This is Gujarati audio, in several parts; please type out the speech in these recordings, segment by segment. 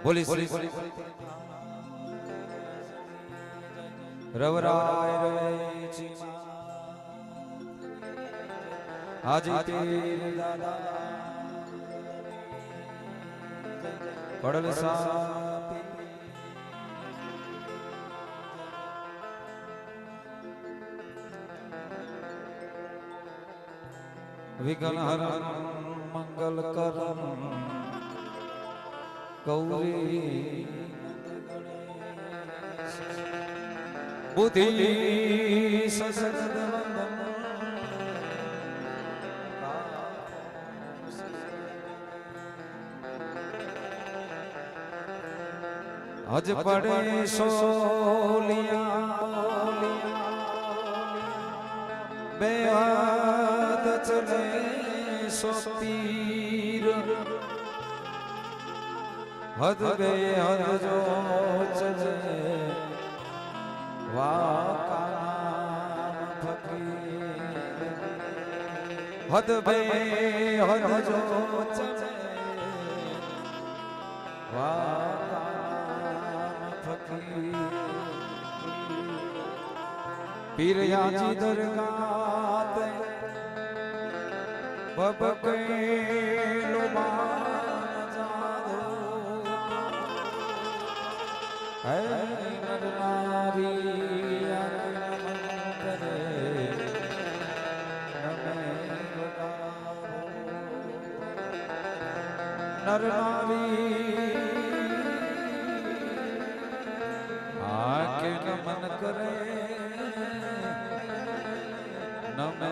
બોલી રવરાય રે ચીમા હાજી પીર દાદા પડલ સાપી વિઘ્ન હરણ મંગલ કરણ ગૌરી બુદ્ધિ સસદ હજ પડે સોલિયા બે હાથ ચલે સો પીર હદ બે હદ જો ચલે વાકામ ફકીર હદ બે હદ જો ચલે વાકામ ફકીર પીર યાજી દરગાહ બબકે લોમાન જાદો હે નરનારી નમન કરે નમે ગાવો નરનારી આકે નમન કરે નમે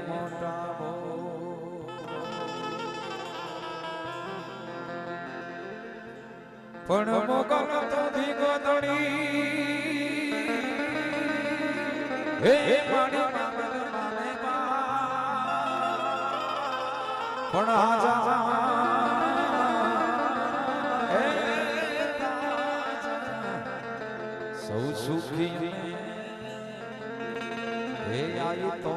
મોટા બો પણ મોગલ તો ભીગો દડી હે માડી માગલ માને પણ આજા હે સૌ સુખી હે આઈ તો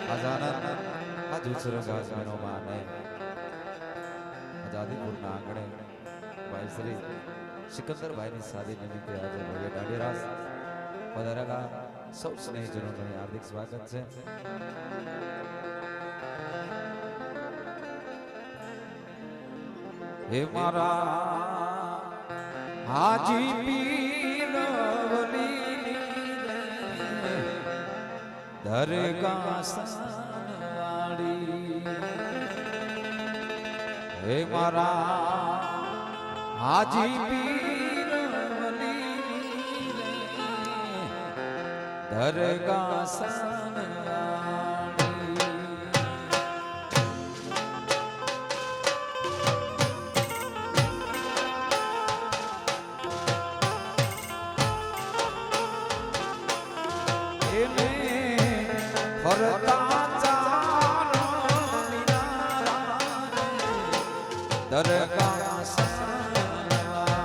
આઝાનંદ આ દૂસરો ગાજનો માને આઝાદીપુરના આંગણે ભાઈ શ્રી સિકંદરભાઈની શાદી નિમિત્તે આજે ભવ્ય દાંડિયા રાસ પધારેલા સૌ સ્નેહીજનોનું હાર્દિક સ્વાગત છે. હે મારા હાજી પીર દરગાહ સનવાડી હે મારા હાજી પીર દરગાહ સનવાડી એને ફરતા ચાલો દરગાહ સનવાડી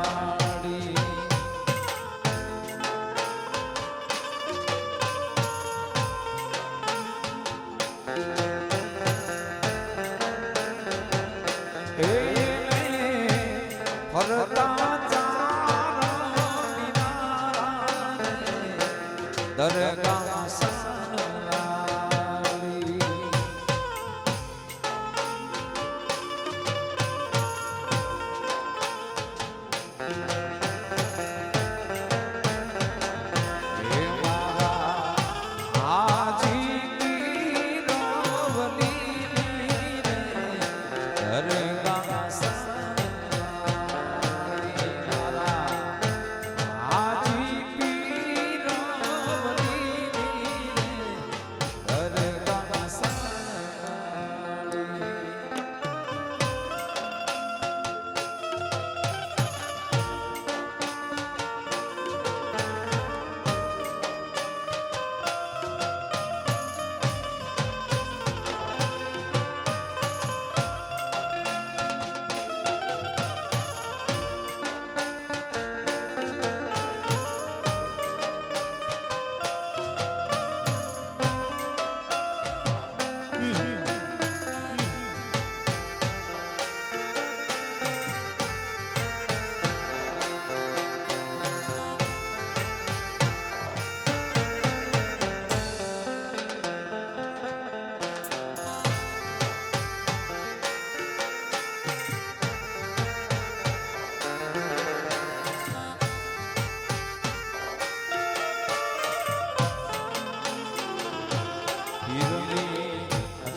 ફરતા ચાલો દરગાહ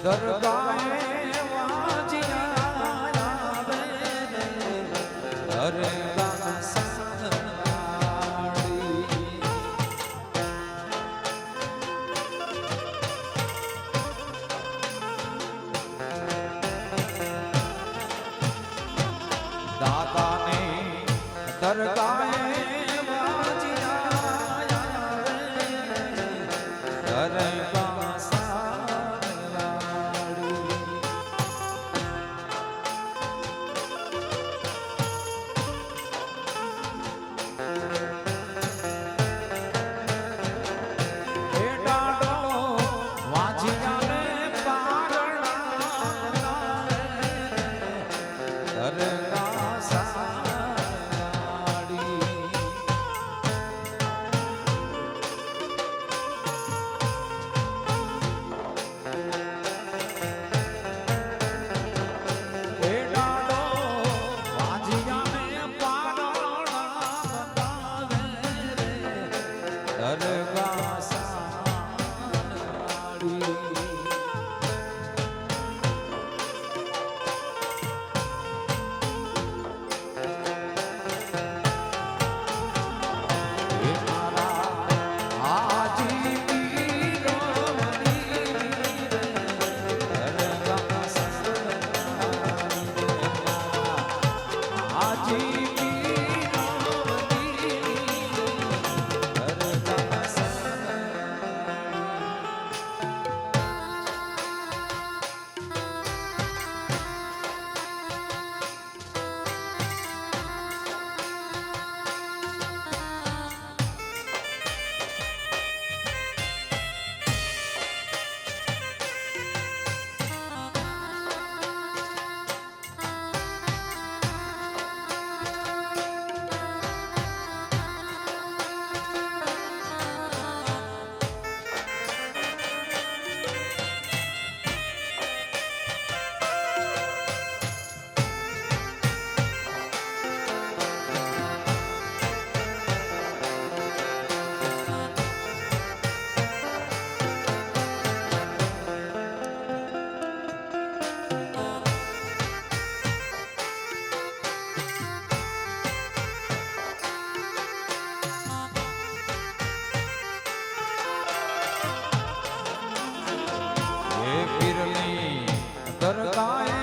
દરગાહે વાજિયા આવે રે દરગાહ સારવાળી. દાદાની દરગાહે વાજિયા આવે રે દરગાહ સારવાળી. હે ડાડો વાજિયાને પારણા દરગાહ સારવાળી. હે ડાડો વાજિયાને પારણા બતાવે રે દરગાહ સારવાળી. હે મારા હાજી પીરો વળી રે દરગાહ સારવાળી. હાજી પીરો વળી દરગાહ સારવાળી. હે પીરની દરગાહે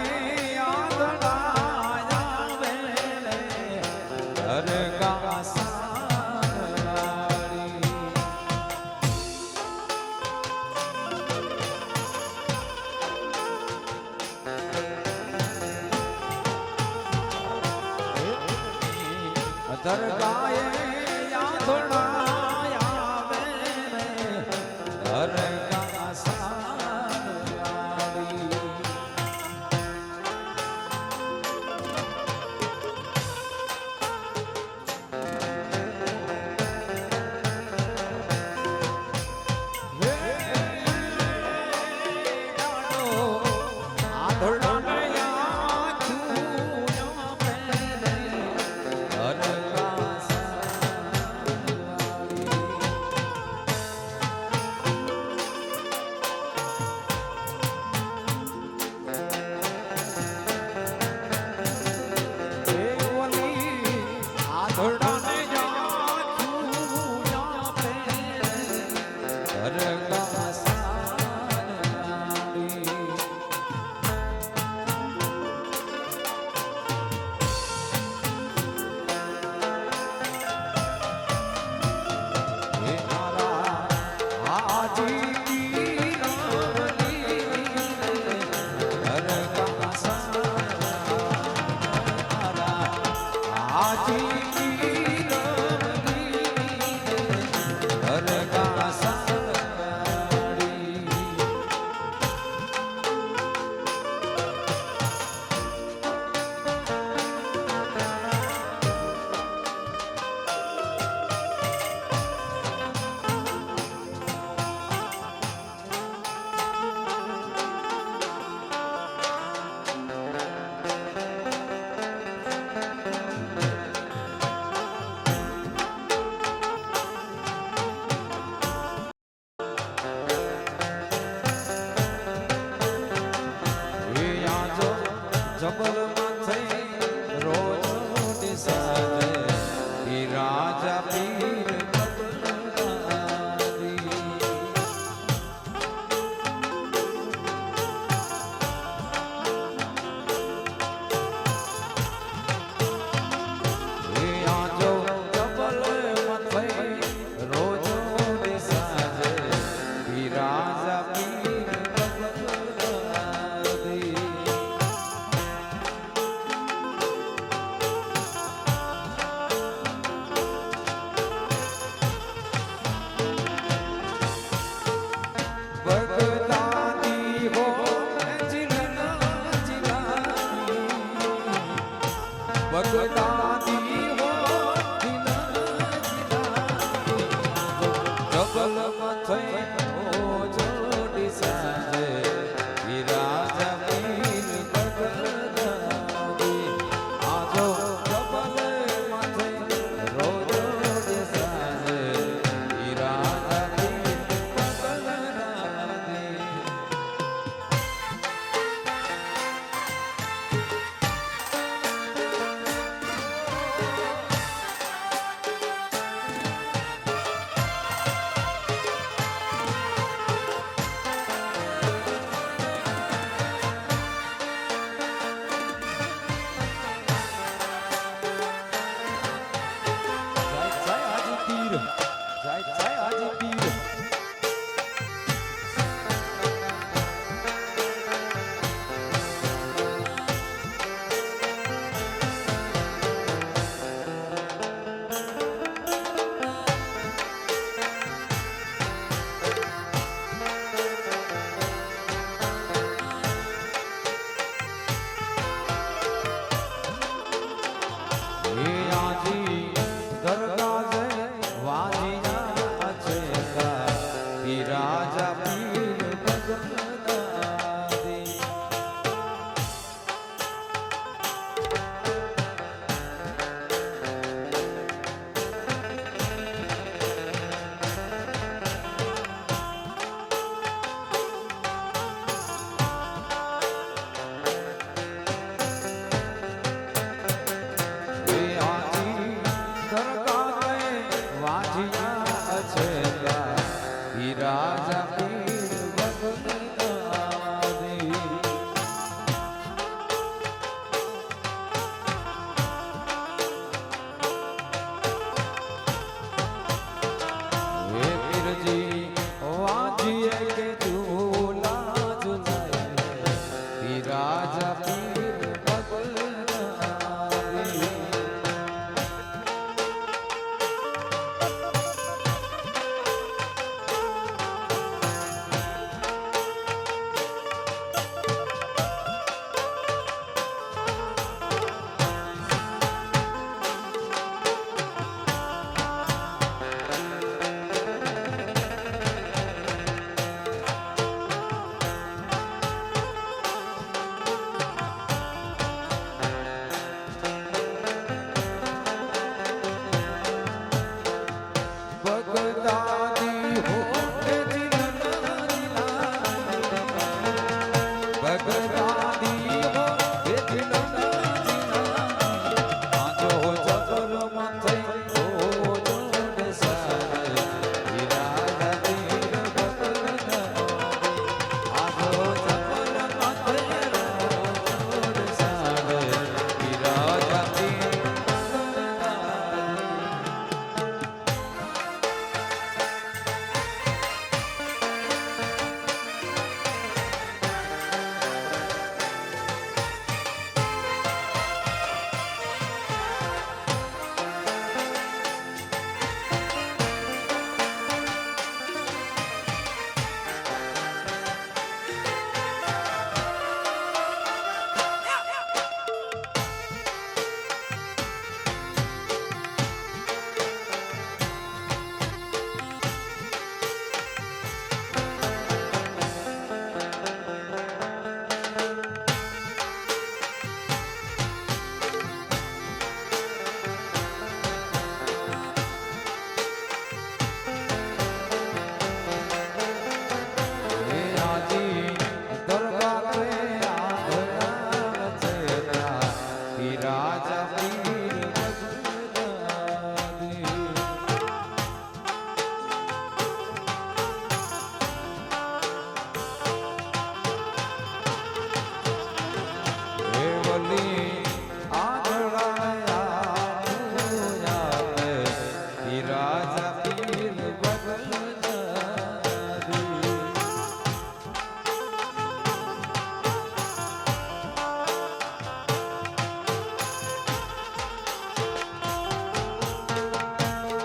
આંગણા આવે રે દરગાહ સારવાળી. દરગાહે આંગણા આવે રે દરગાહ સારવાળી. હે ડાડો આંધળાને આંખું આપે રે દરગાહ સારવાળી. જબલમાં થઈ રોજ સાજે ઈ રાજા પીર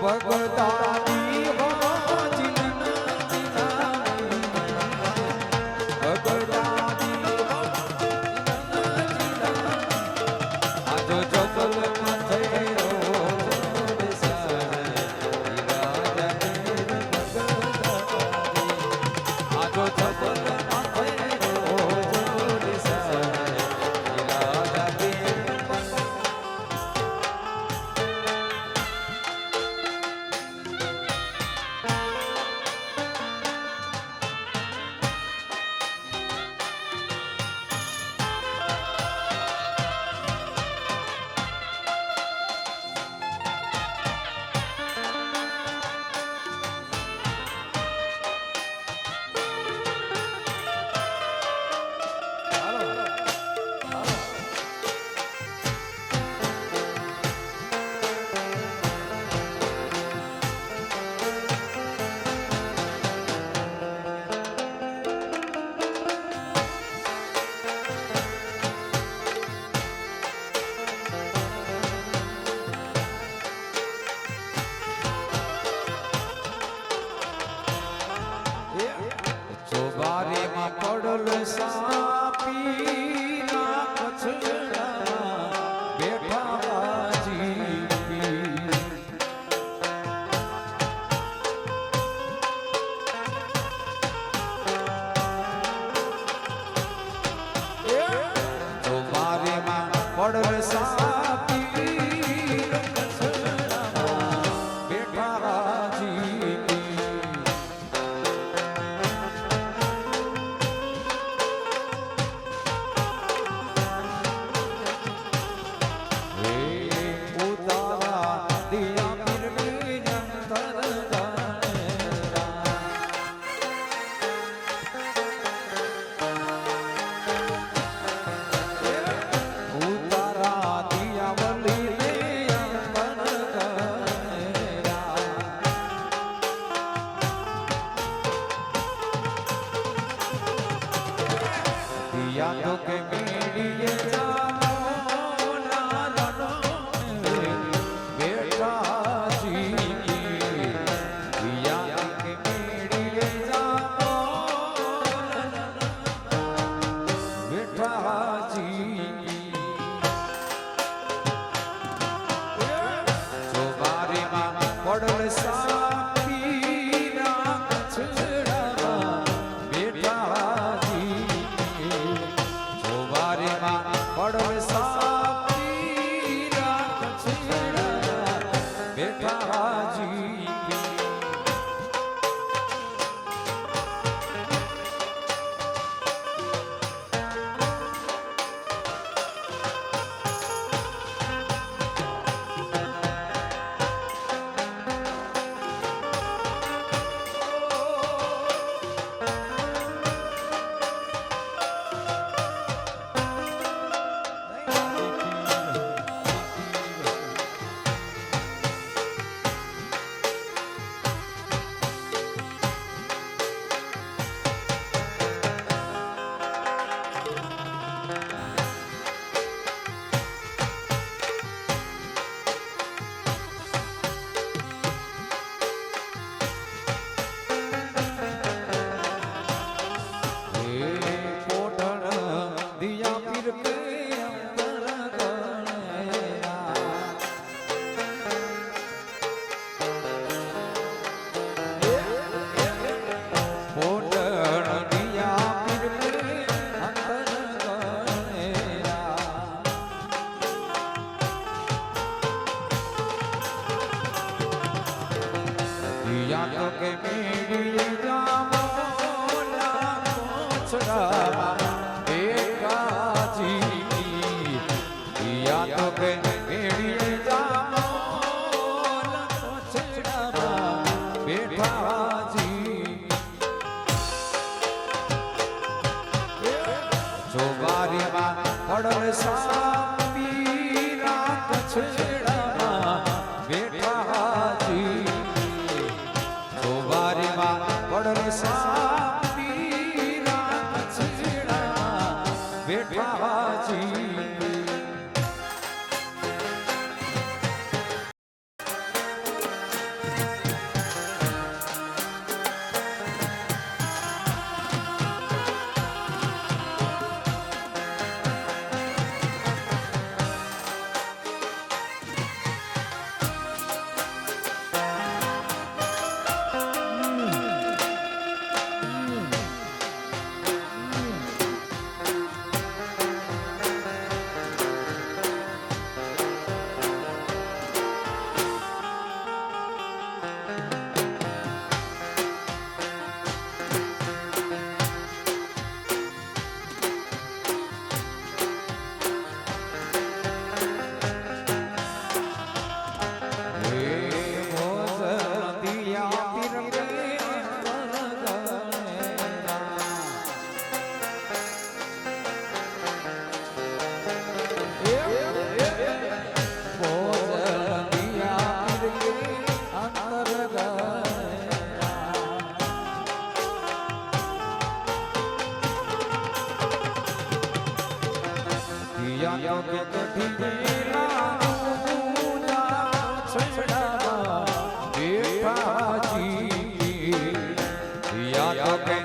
બગદાદી વાજીના જીનાની બગદાદી વાજીના જીનાની આજો જબલમાં થયો જોડ સારે રાજા ને બગદાદી આજો જબલમાં થયો જોડ સારે રાજા ને ચોબારીમાં પડલ સાપીના કચડા બેઠા બાજી ચોબારીમાં પડલ સાપીના કચડા બેઠા બાજી तो के मेरी जाओ लालो बेटा जी दिया के मेरी जाओ बेटा जी जो बारी मां पड़ल सापी ना कचड़ा बेटा પડવે સાપીરા કચડા બેઠાજી के मेरी जामो छड़ा बेटा जी या तो के मेरी जामो छड़ा बेटा जी जो बारी मां पड़ल सापी रात छड़ा बेटा जी પડલ સાપીરા કચડા બેઠાજી દિયા તો કે કઠી છેડાવા બેઠાજી દિયા તો કે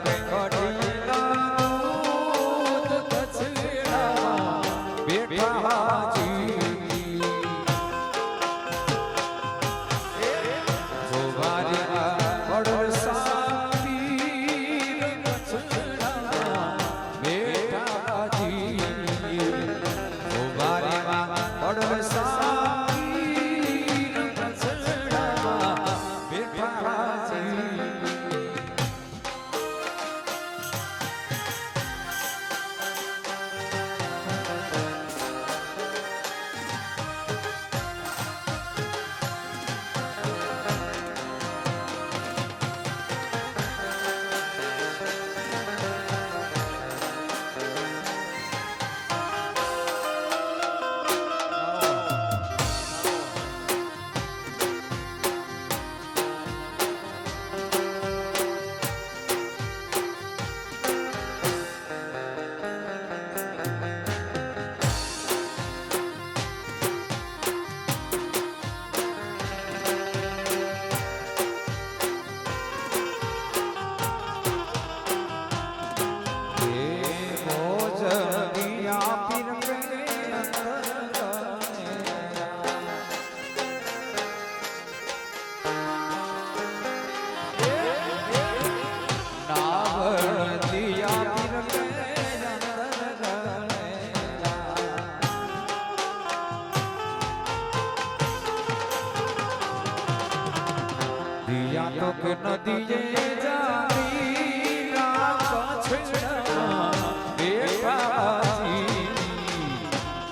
નદીએ જાની રાત છેડા બેઠાજી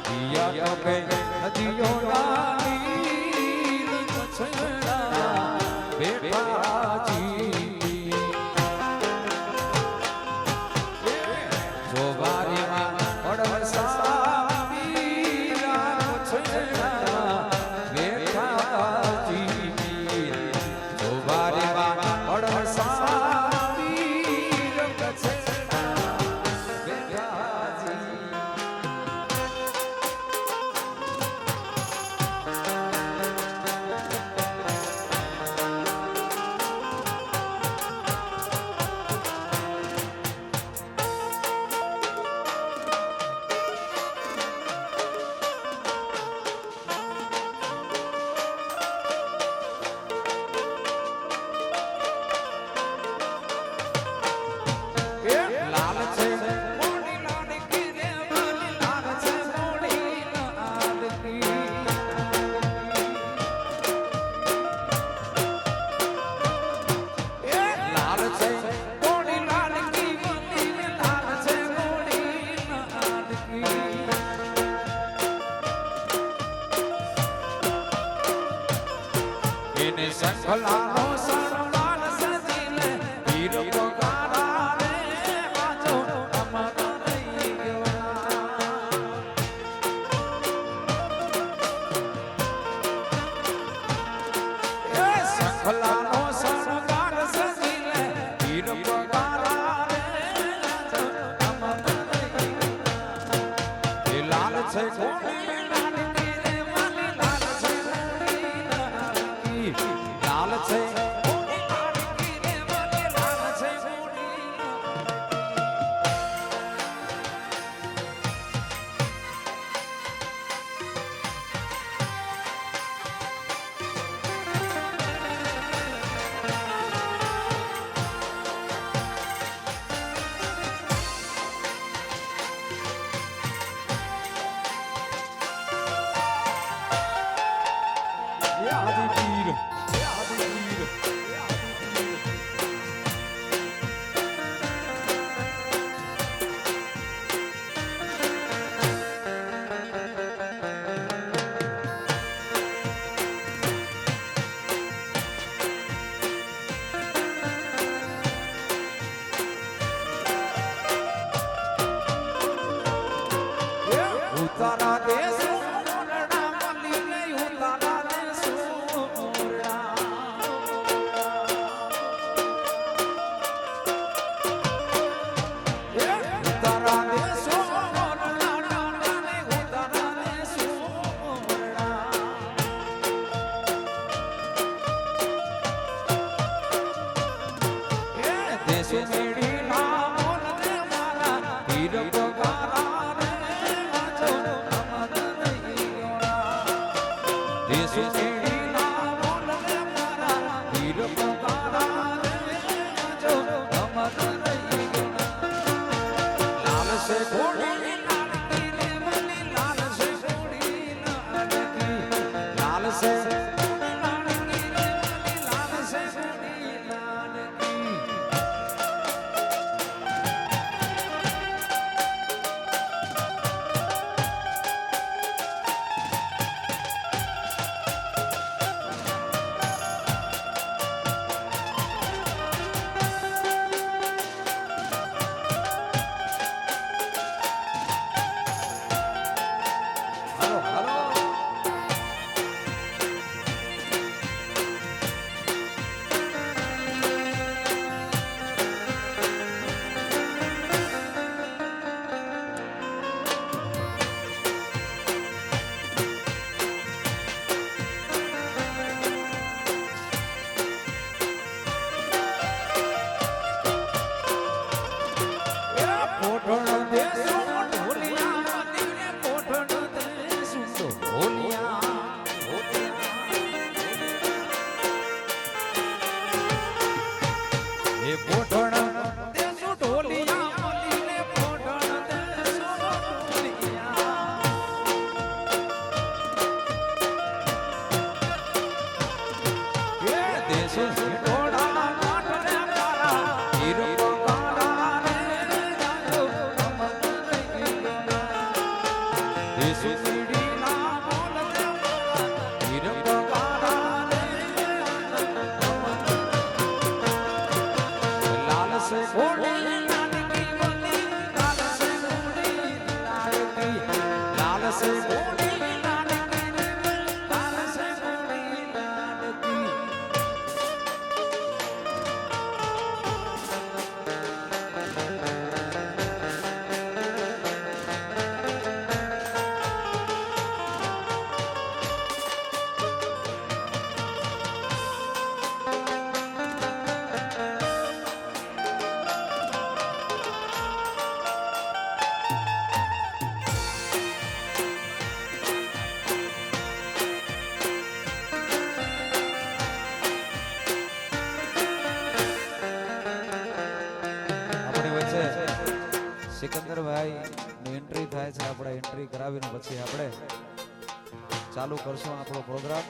દિયા તો કે નદીઓ રાની રાત છેડા બેઠાજી જો બારીમાં પડવસાવી રાત છેડા બેઠાજી સંખલાનો શણગાર સજીને વીર પગારા રે બાજો અમર થઈ ગયો એ સંખલાનો શણગાર સજીને વીર પગારા રે બાજો અમર થઈ ગયો એ લાલ છે કોની લાલ કી રે વાલી લાલ છે લાલ છે આદિ પીર ઉતારા દેશ છે લાડકી રે વાલી લાલ છે મોટી લાડકી સિકંદરભાઈ ની એન્ટ્રી થાય છે આપણે એન્ટ્રી કરાવીને પછી આપણે ચાલુ કરશું આપણો પ્રોગ્રામ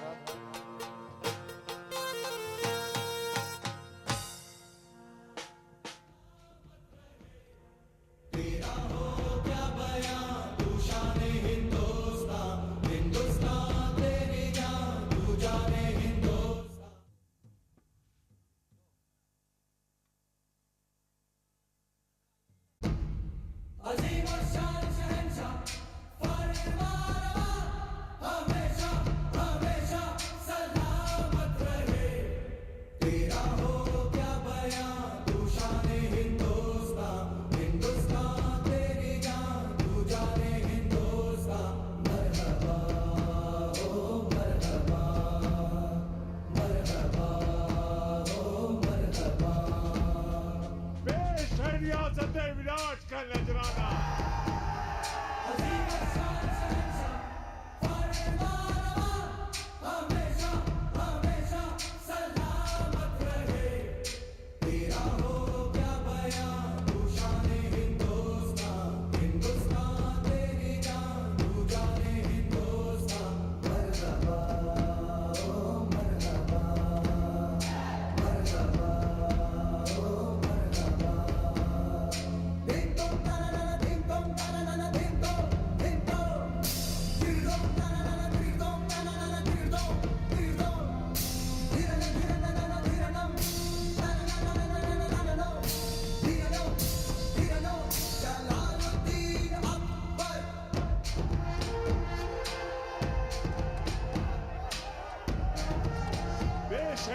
विराट का नजराना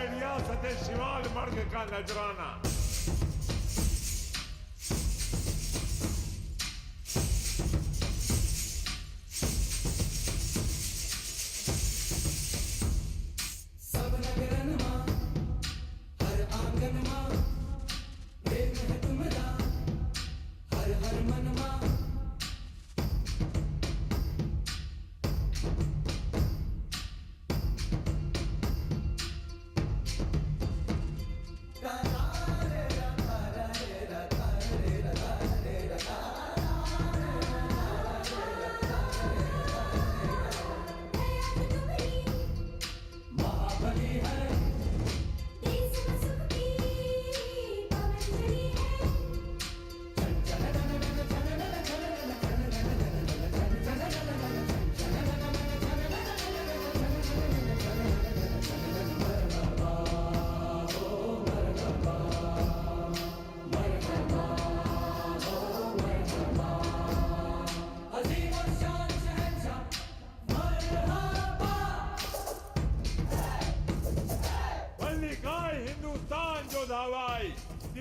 रियासत शिवाल मर्ग का नजराना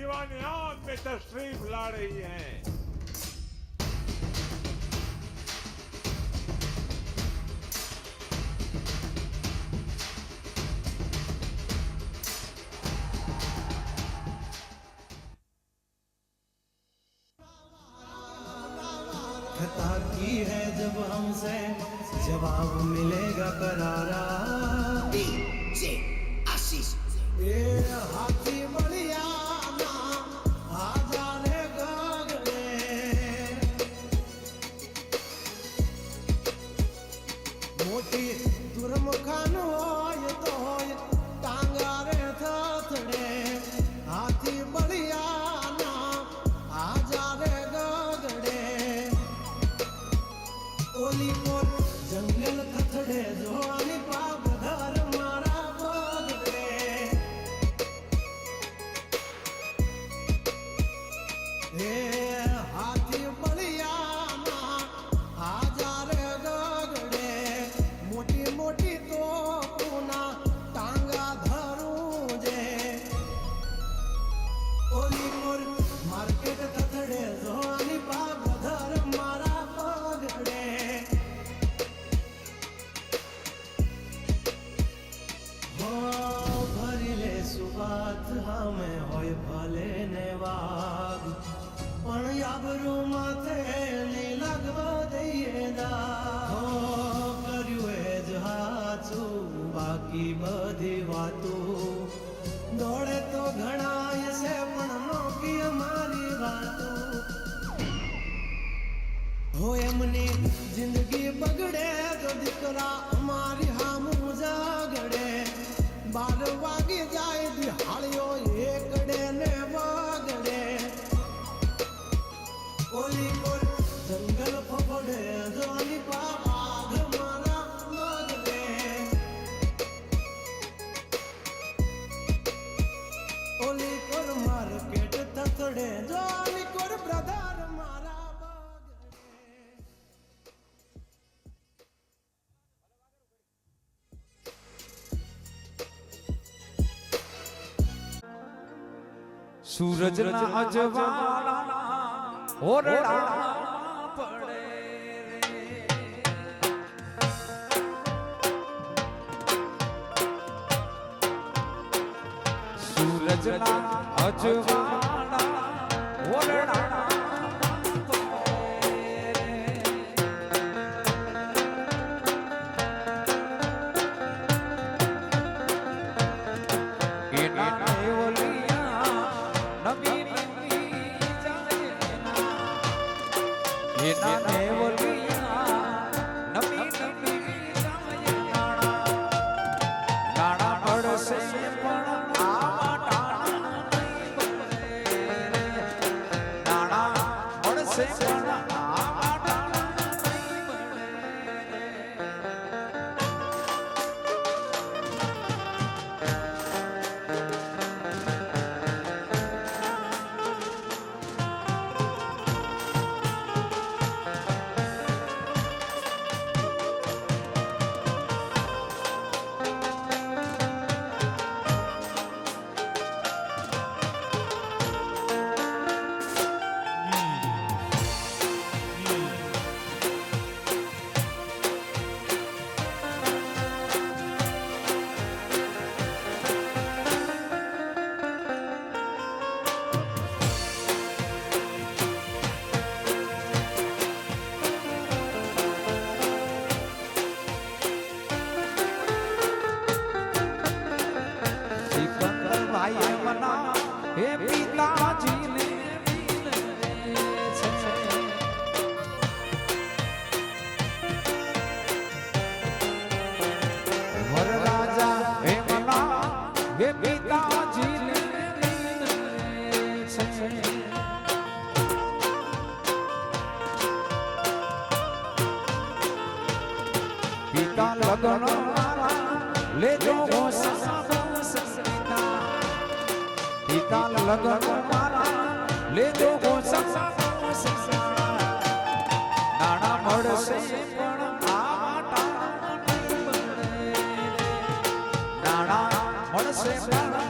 दीवानियात में तशरीफ ला रही हैं। खता की है जब हमसे जवाब मिलेगा करारा। ये हाथी बढ़िया ना आजा रे गगने। मोटी दुर्मुखान होय तो होय टांगा रे थथड़े। हाथी बढ़िया ना आजा रे गगड़े। ओली मोर जंगल थथड़े जोनी पाप धर मारा बगड़े। हे हाथी बढ़िया ना आजा रे गगड़े। मोटी मोटी तो पूना टांगा धरूं जे। ओली मोर मार्केट थथड़े जोनी पाप धर मारा बगड़े। ભરીલે સુવાત હામે હોય ભલે ને વાગ પણ આબરૂ માથે નહીં લાગવા દઈએ દાગ. કર્યું એ જ હાચું બાકી બધી વાતો દોડે તો ઘણાય છે પણ નોકી અમારી વાતો. हो एमनी जिंदगी बगड़े तो दिकरा हमारी हामू जागड़े. 12 वागे जाए दिहाड़ियो एकड़े ने वागड़े. ओली कोर जंगल फफड़े जोनी पाग मारा मगड़े. ओली कोर मार्केट थथड़े जोनी कोर ब्रदर मारा. સૂરજના અજવાળા ઓરડા પડે રે. સૂરજના અજવાળા ઓરડા લગન મારા લેજો પિતા લગન મારા લેજો નાણા મળશે પણ નાણા મળશે પણ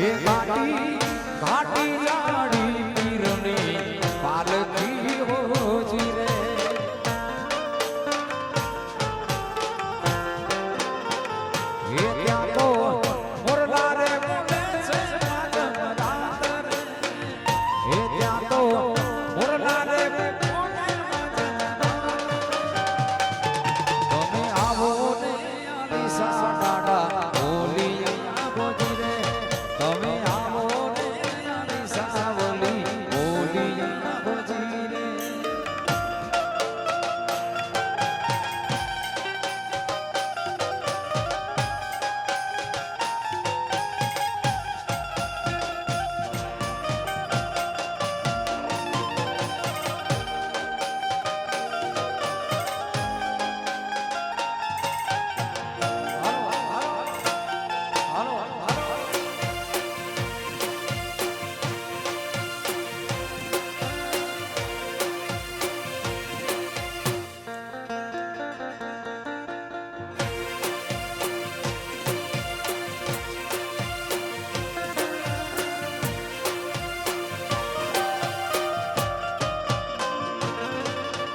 એ ઘાટી લાડી પીરની પાલકી હોજી રે એ ત્યાં તો મોરલા રે બોલે છે માધવ રાત રે એ ત્યાં તો મોરલા રે બોલે તમે આવો ને આલીસા ડાડા બોલી બોજી રે તમે આવો ને આલીસા બોલી બોલી બોજી રે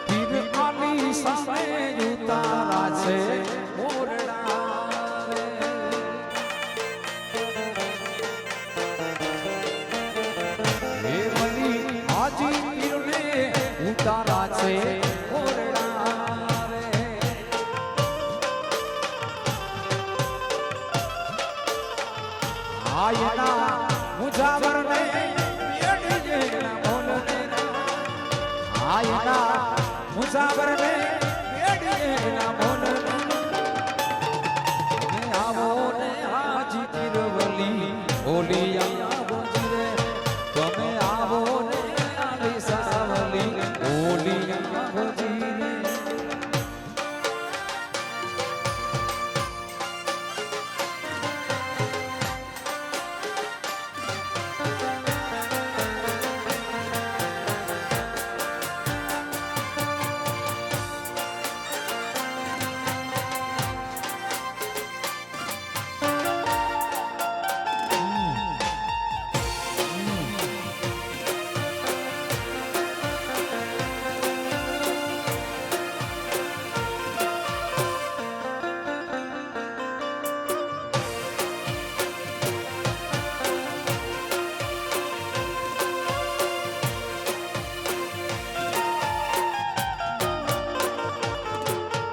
પીર આલી સામે ઉતારા છે મોરડા રે હે વલી હાજી પીરને ઉતારા છે મોરડા રે આયના મુજાવરને બેડી જેના બોલને આયના મુસાફરને બેડીના મોન તમે આવો ને હાજી પીરવલી બોલી આવો રે તમે આવો ને આલીસા વલી બોલી આવો રે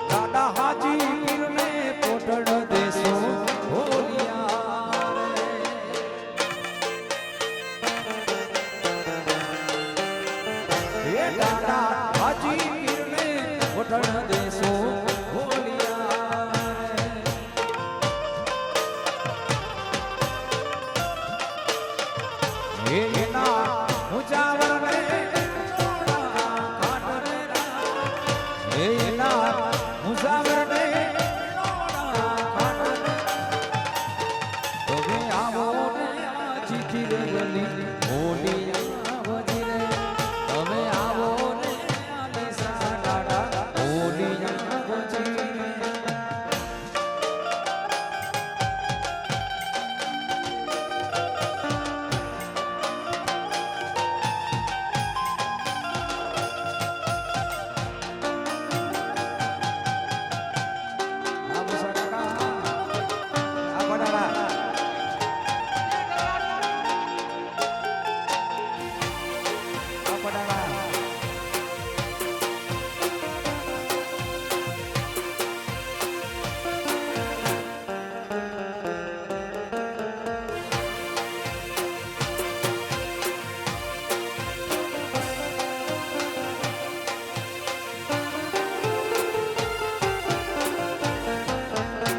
દાદા હાજી પીરને પોટડ દેશો ભોલિયા રે હે દાદા હાજી પીરને પોટડ દેશો ભોલિયા રે હે એના મુજાવરને કાટ રે હે એના મુસાફરને તમે આવો ને આજી પીરવલી બોલી આવો રે તમે આવો ને આલીસા ડાડા બોલી આવો રે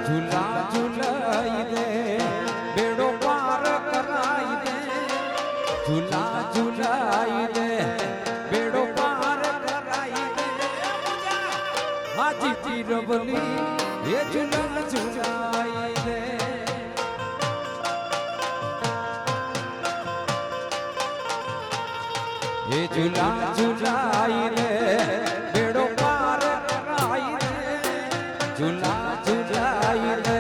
ઝૂલા ઝૂલાઈ દે બેડો પાર કરાઈ દે ઝૂલા ઝૂલાઈ દે બેડો પાર કરાઈ દે હાજી પીરવલી એ ઝૂલા ઝૂલાઈ દે એ ઝૂલા ઝૂલાઈ દે બેડો પાર કરાઈ દે ઝૂલા ઝૂલાઈ દે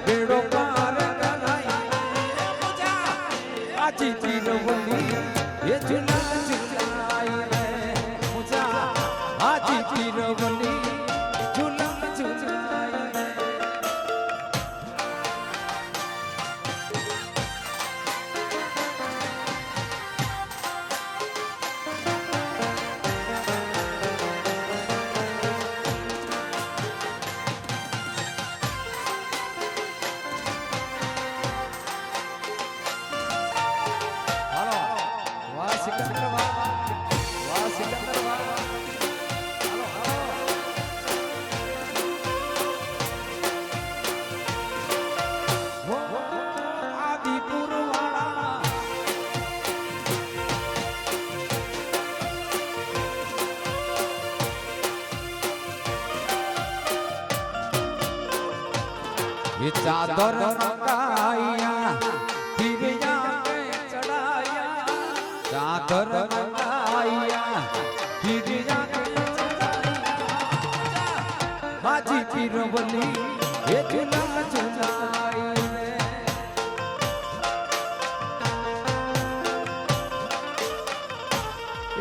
બેડો પાર કરાઈ દે ये चादर मंगाया फिरिया पे चढ़ाया चादर मंगाया फिरिया पे चढ़ाया हाजी पीरवली ये झूला झुलाई रे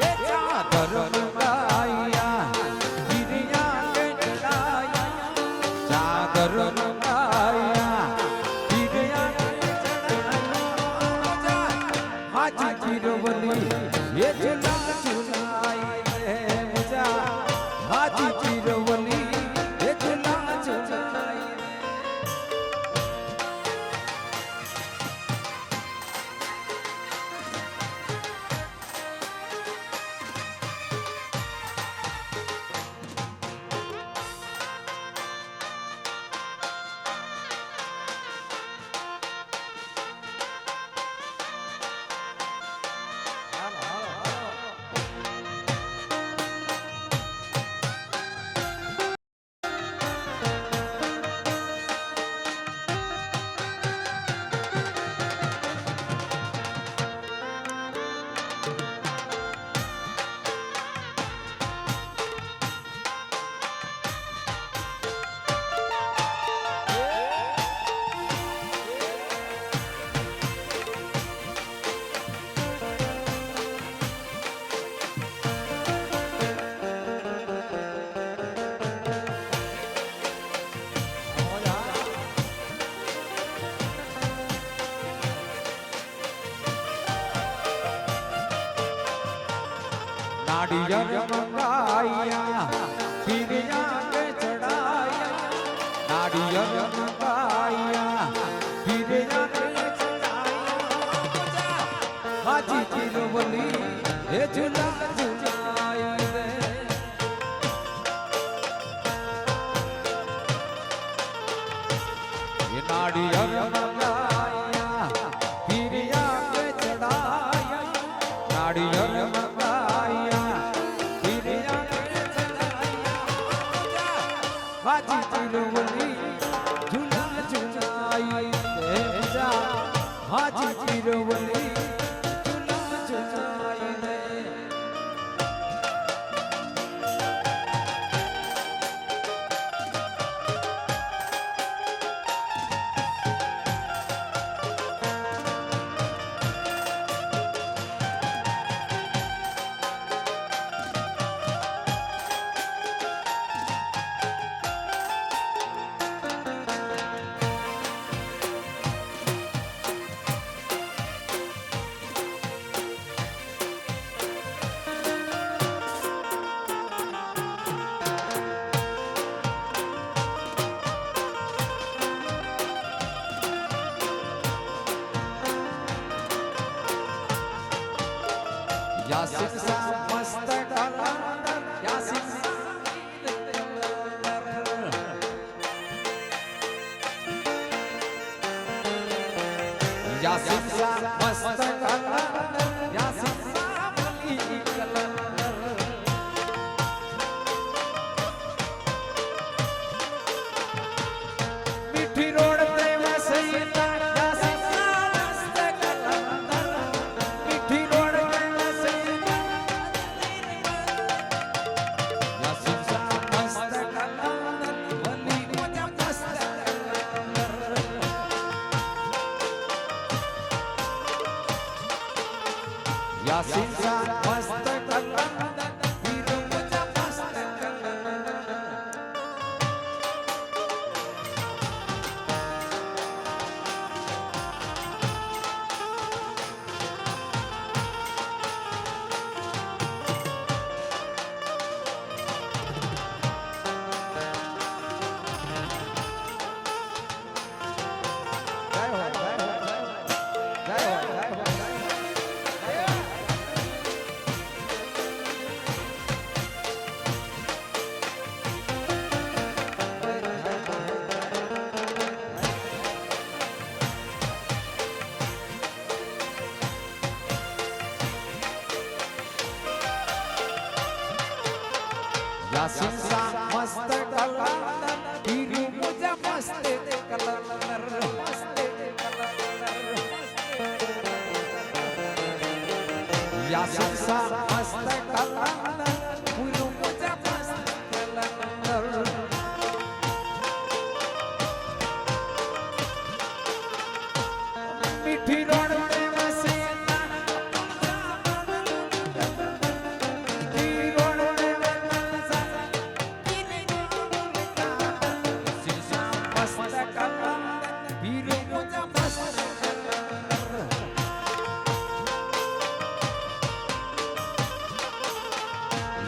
ये चादर मंगाया फिरिया पे चढ़ाया चादर मंगाया फिरिया पे चढ़ाया हाजी पीरवली ये झूला झुलाई रे मुझा हाजी पीरवली ये झूला झुलाई नारियल मंगाया फिरिया पे चढ़ाया नारियल मंगाया फिरिया पे चढ़ाया हाजी पीरवली ये झूला झुलाया रे ये नारियल मंगाया फिरिया पे चढ़ाया नारियल मंगाया फिरिया पे चढ़ाया हाजी पीरवली झूला झुलाई रे मुझा हाजी पीरवली झूला झुलाई रे यासिन सा मस्त कलंदर यासिन सा यासिन सा मस्त कलंदर यासिन सा मली कलंदर मीठी रोड पे वसैता यासिन सा मस्त कलंदर मीठी रोड पे वसैता यासिन सा मस्त कलंदर मली मुझा मस्त कलंदर यासिन सा मस्त कलंदर फिर मुझा मस्त कलंदर जय हो जय हो जय हो जय हो जय हो यासिन सा मस्त कलंदर फिर मुझे मस्त યાસીન સા મસ્ત કલંદર પૂરું મુજા મસ્ત કલંદર મીઠી રોડ पे વસે મીઠી રોડ पे વસે સીસા મસ્ત કલંદર પૂરું મુજા મસ્ત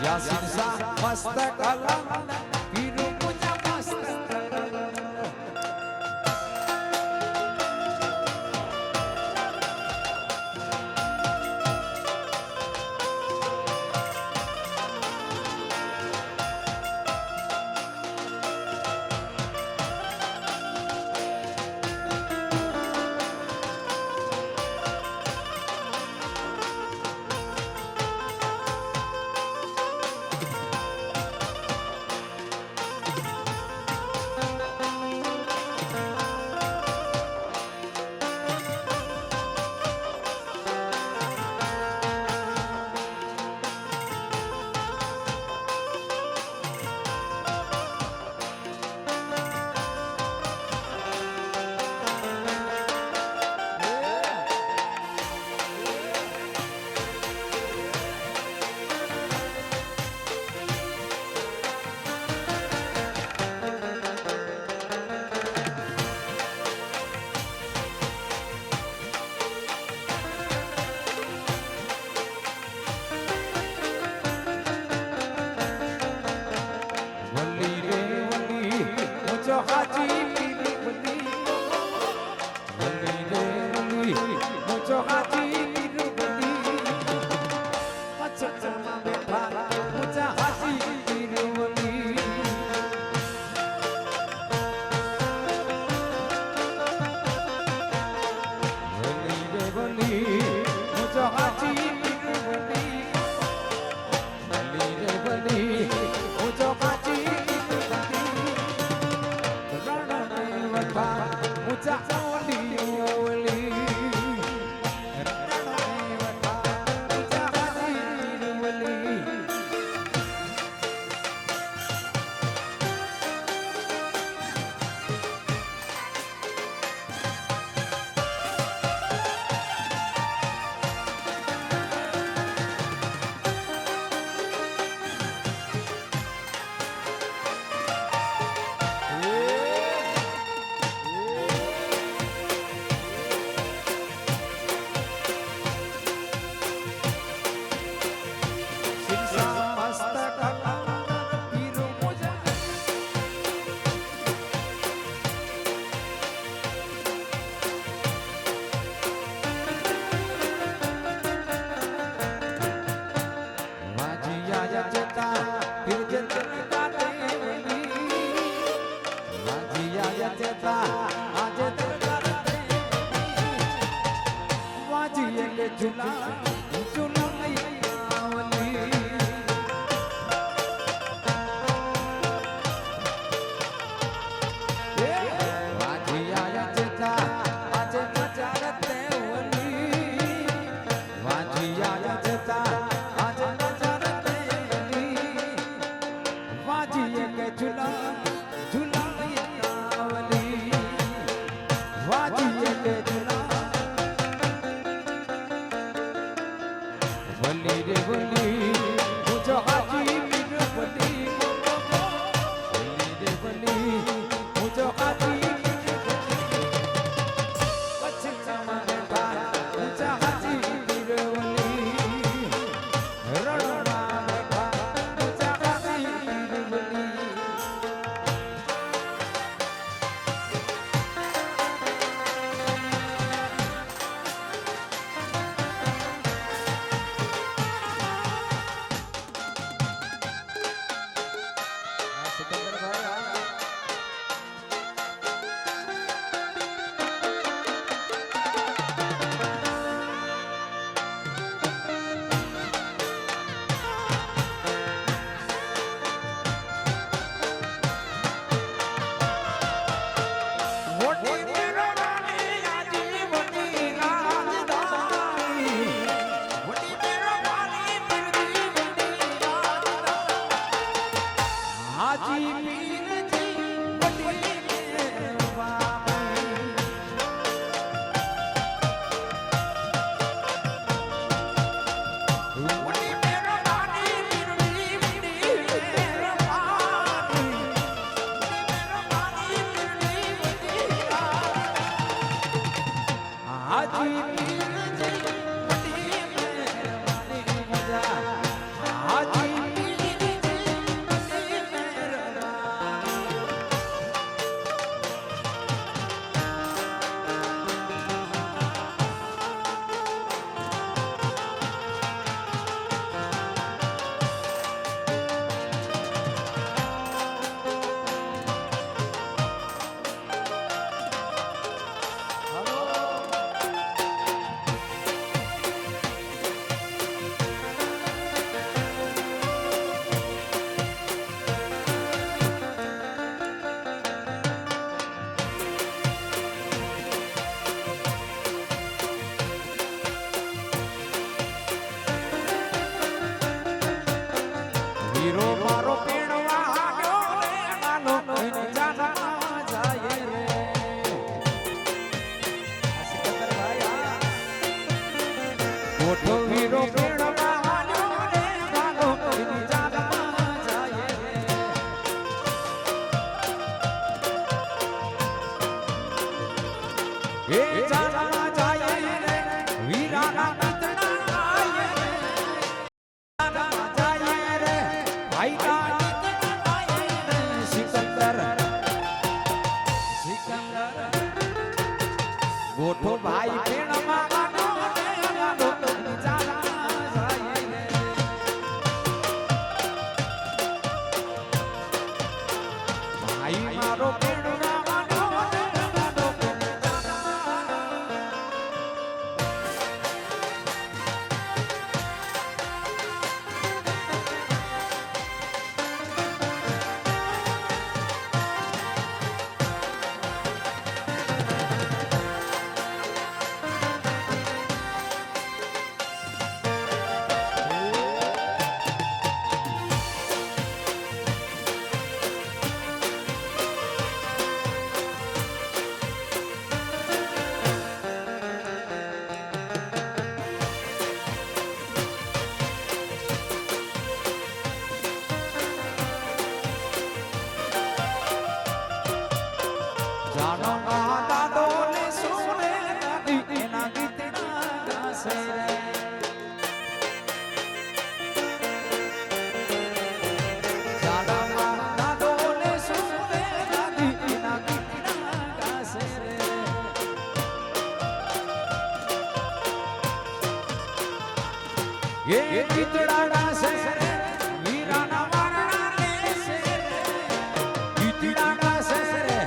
યાસીન સા મસ્ત કલંદર પૂરું મુજા મસ્ત વલી રે વલી મુજો હાજી પીરી વલી વલી રે વલી મુજો હાજી પીરી વલી પચચમાં બેઠા મુજા હાજી પીરી વલી વલી રે વલી મુજો હાજી પીરી વલી વલી રે વલી મુજો હાજી Mucha oli oli mucha oli oli ઝુલા ઝુલા આવલી વાજી આયા જતા આજે મજા રતે ઓલી વાજી આયા જતા આજે મજા રતે ઓલી વાજી કે ઝુલા ઝુલા આવલી વાજી કે ઝુલા વલી રે વલી મુજો હાજી પીર વલી વલી રે વલી મુજો હાજી પછી ચમન કા મુજા હાજી પીર વલી રણમાં બેઠા મુજા હાજી પીર વલી હાજી પીરજી વડી મેરવાણી વડી મેરવાણી પીરજી વડી મેરવાણી મેરવાણી પીરજી વડી હાજી પીરજી વડી મેરવાણી મજા હાજી વીરો મારો પીણવા આવ્યો રે નાનો એને જાનમાં જાય રે મોટો વીરો પીણવા આવ્યો રે નાનો એને જાનમાં જાય રે એ જાનમાં જાય રે વીરાના ગીતના ગાય રે જાનમાં જાય રે ભાઈ કા ગીતના ગાય રે સિકંદર ગોઠો ભાઈ પીણમાં ગાનો રે ગાનો જાનમાં જાય રે ભાઈ મારો પીણમાં ગાનો રે ગાનો જાનો ના દાદો ને સુને દાદી એના ગીતના ગાશે રે જાનો ના દાદો ને સુને દાદી એના ગીતના ગાશે રે એ ગીતડા ગાશે રે વીરાના વારણા લેશે રે ગીતડા ગાશે રે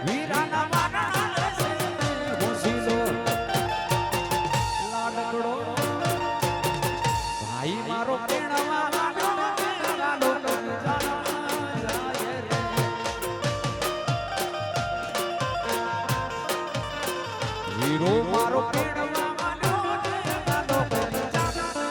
વીરાના વારણા લેશે હોસીલો લાડકડો ભાઈ મારો પીણવા ગાનો ગાનો જાનમાં જાય રે વીરો મારો પીણવા ગાનો ગાનો જાનમાં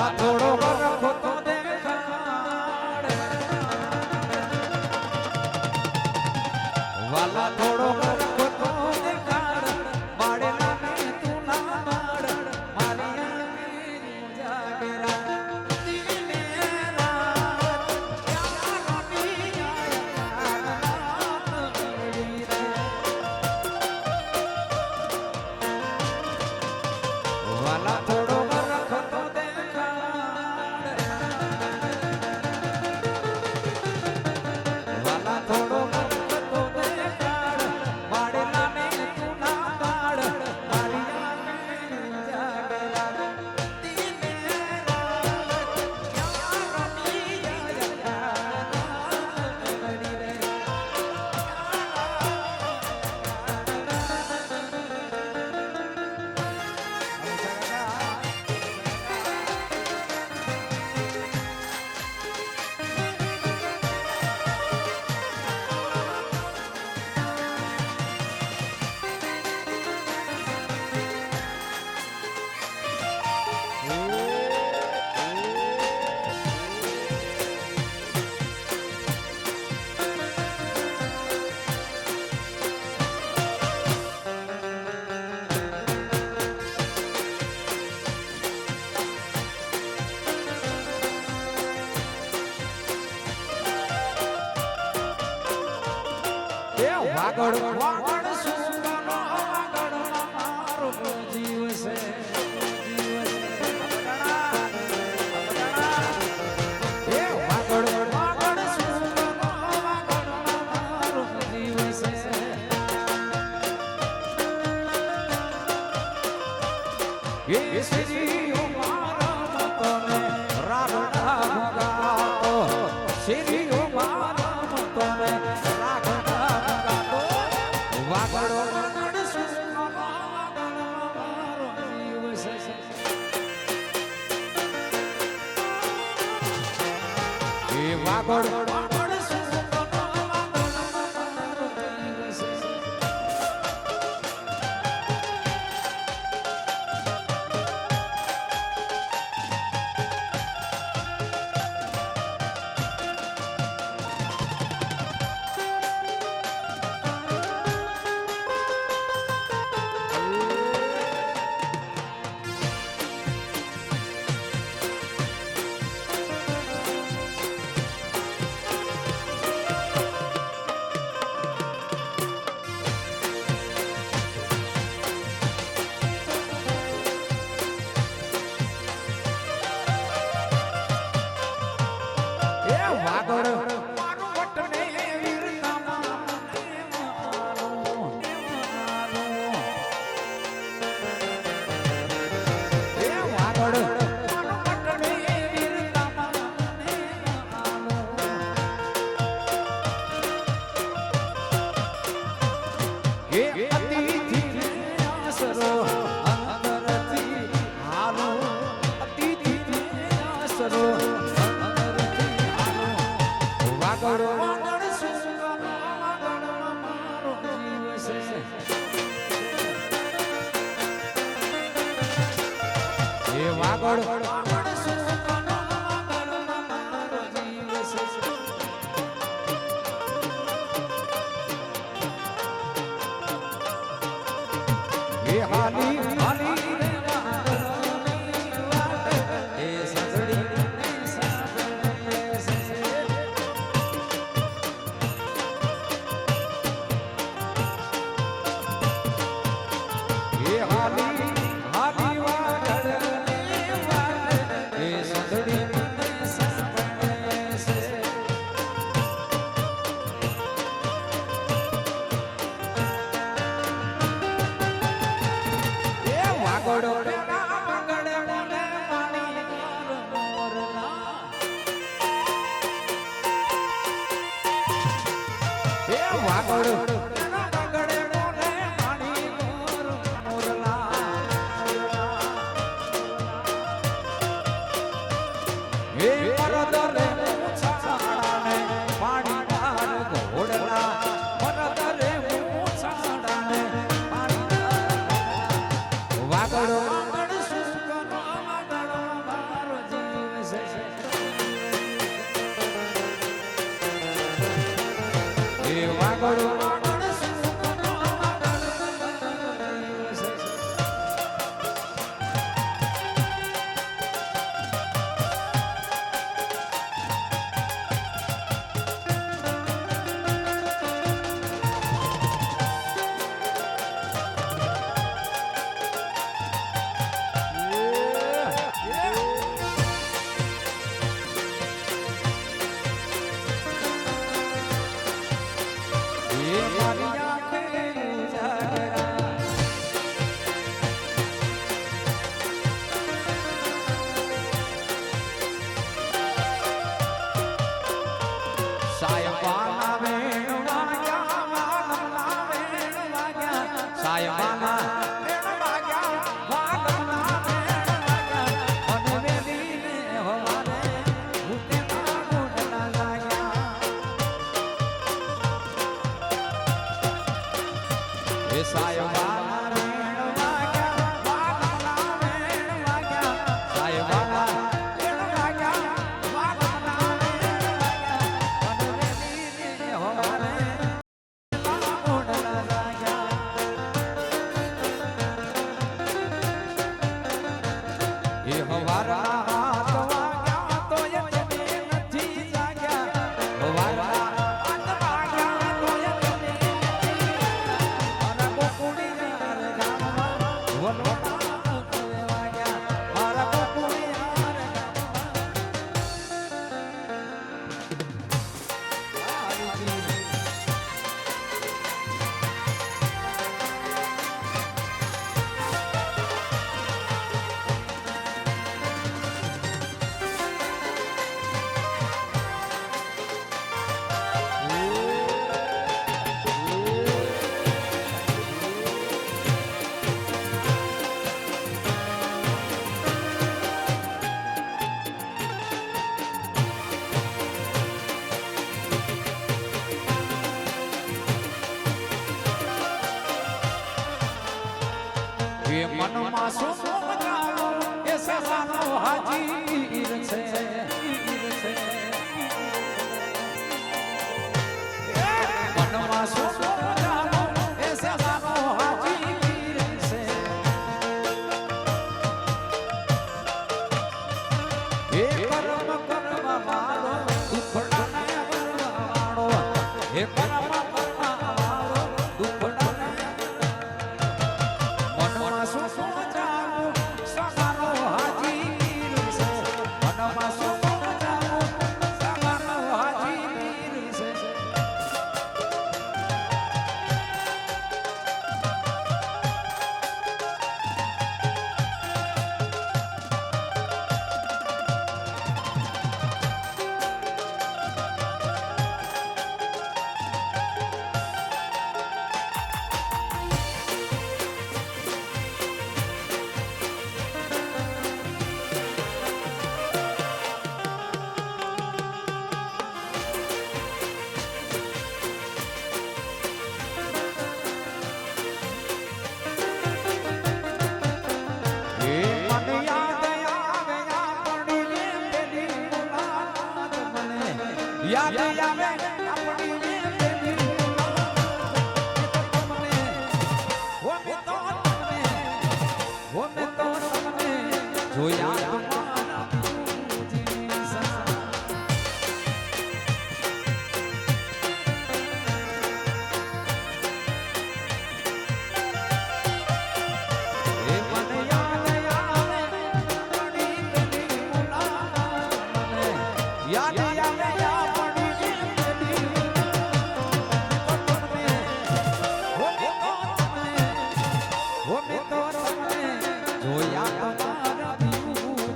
વાલા થોડો વરખો તો દેખાડ વાલા થોડો વરખો તો દેખાડ માડેલા ને તું ના માડ મારી આંખે જાગરા દિને રાત યારોની વાલા થોડો વરખો તો દેખાડ વાલા થોડો વરખો તો દેખાડ માડેલા ને તું ના પાડ મારી આંખે જાગરા દિને રાત યારોની વાગડ વાગડ સુગનો વાગડ મારો જીવ છે એ વાગડ વાગડ સુગનો વાગડ મારો જીવ છે એ શ્રી મારા તને રાગડા ગાતો શ્રી મારા તને રાગડા વાગડો વાગડ સુગનો વાગડ મારો જીવ છે એ વાગડ વાગડ સુગનો વાગડ મારો જીવ છે વાગડ મારું વટને વીરતા એ વાગડ મારું વટને વીરતા એ અતિથિ આસરો અંતરથી હાલો અતિથિ આસરો વાગડ વાગડ સુગનો વાગડ મારો જીવ છે એ વાગડ વાગડ સુગનો વાગડ મારો જીવ છે એ હાલી હાલી રે વાગડની વાટ એ સજડી ને સાંભળે છે એ હાલી હાલી વાગડની વાટ એ સજડી ને સાંભળે છે એ વાગડો પેલા વાગડ બોલે પાણી મોરલા એ વાગડ પેલા વાગડ બોલે પાણી મોરલા એ પરદરે મૂછાડાને પાણી ડાર ઘોડલા પરદરે મૂછાડાને પાણી ડાર વાગડ વાગડ સુગનો વાગડ મારો જીવ આગળ મનમાં સુમરાવો એ સલાનો હાજીર છે મનમાં સુમરાવો એ સલાનો હાજીર છે એ કર્મ કરવા વાળો દુખડાને કરવા વાળો એ કર્મ કરવા વાળો દુખડાને મનમાં શું જાવું સગાનો હાજીર છે મનમાં શું જાવું સગાનો હાજીર છે યાદ આવે આપણી પેલી મુલાકાત તમને જોયા યાદ આવે જોયા તમારા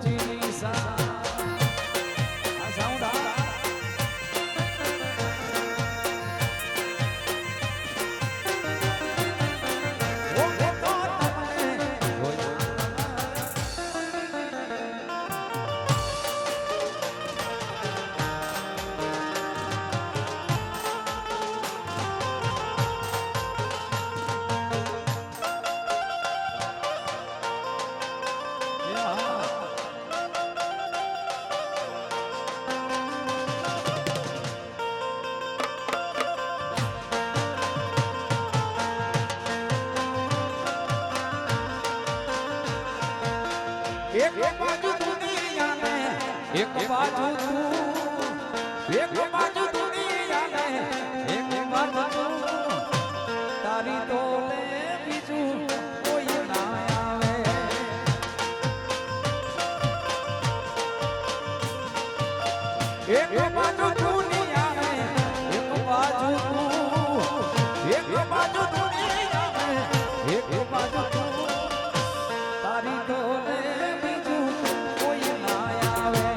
બાજુ દુનિયાને એક બાજુ તું એક બાજુ દુનિયાને એક બાજુ તું તારી તો લે બીજું કોઈ ના આવે એક બાજુ દુનિયાને એક બાજુ તું એક બાજુ દુનિયાને એક બાજુ તું તારી તો લે બીજું કોઈ ના આવે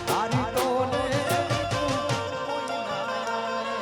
તારી તો લે બીજું કોઈ ના આવે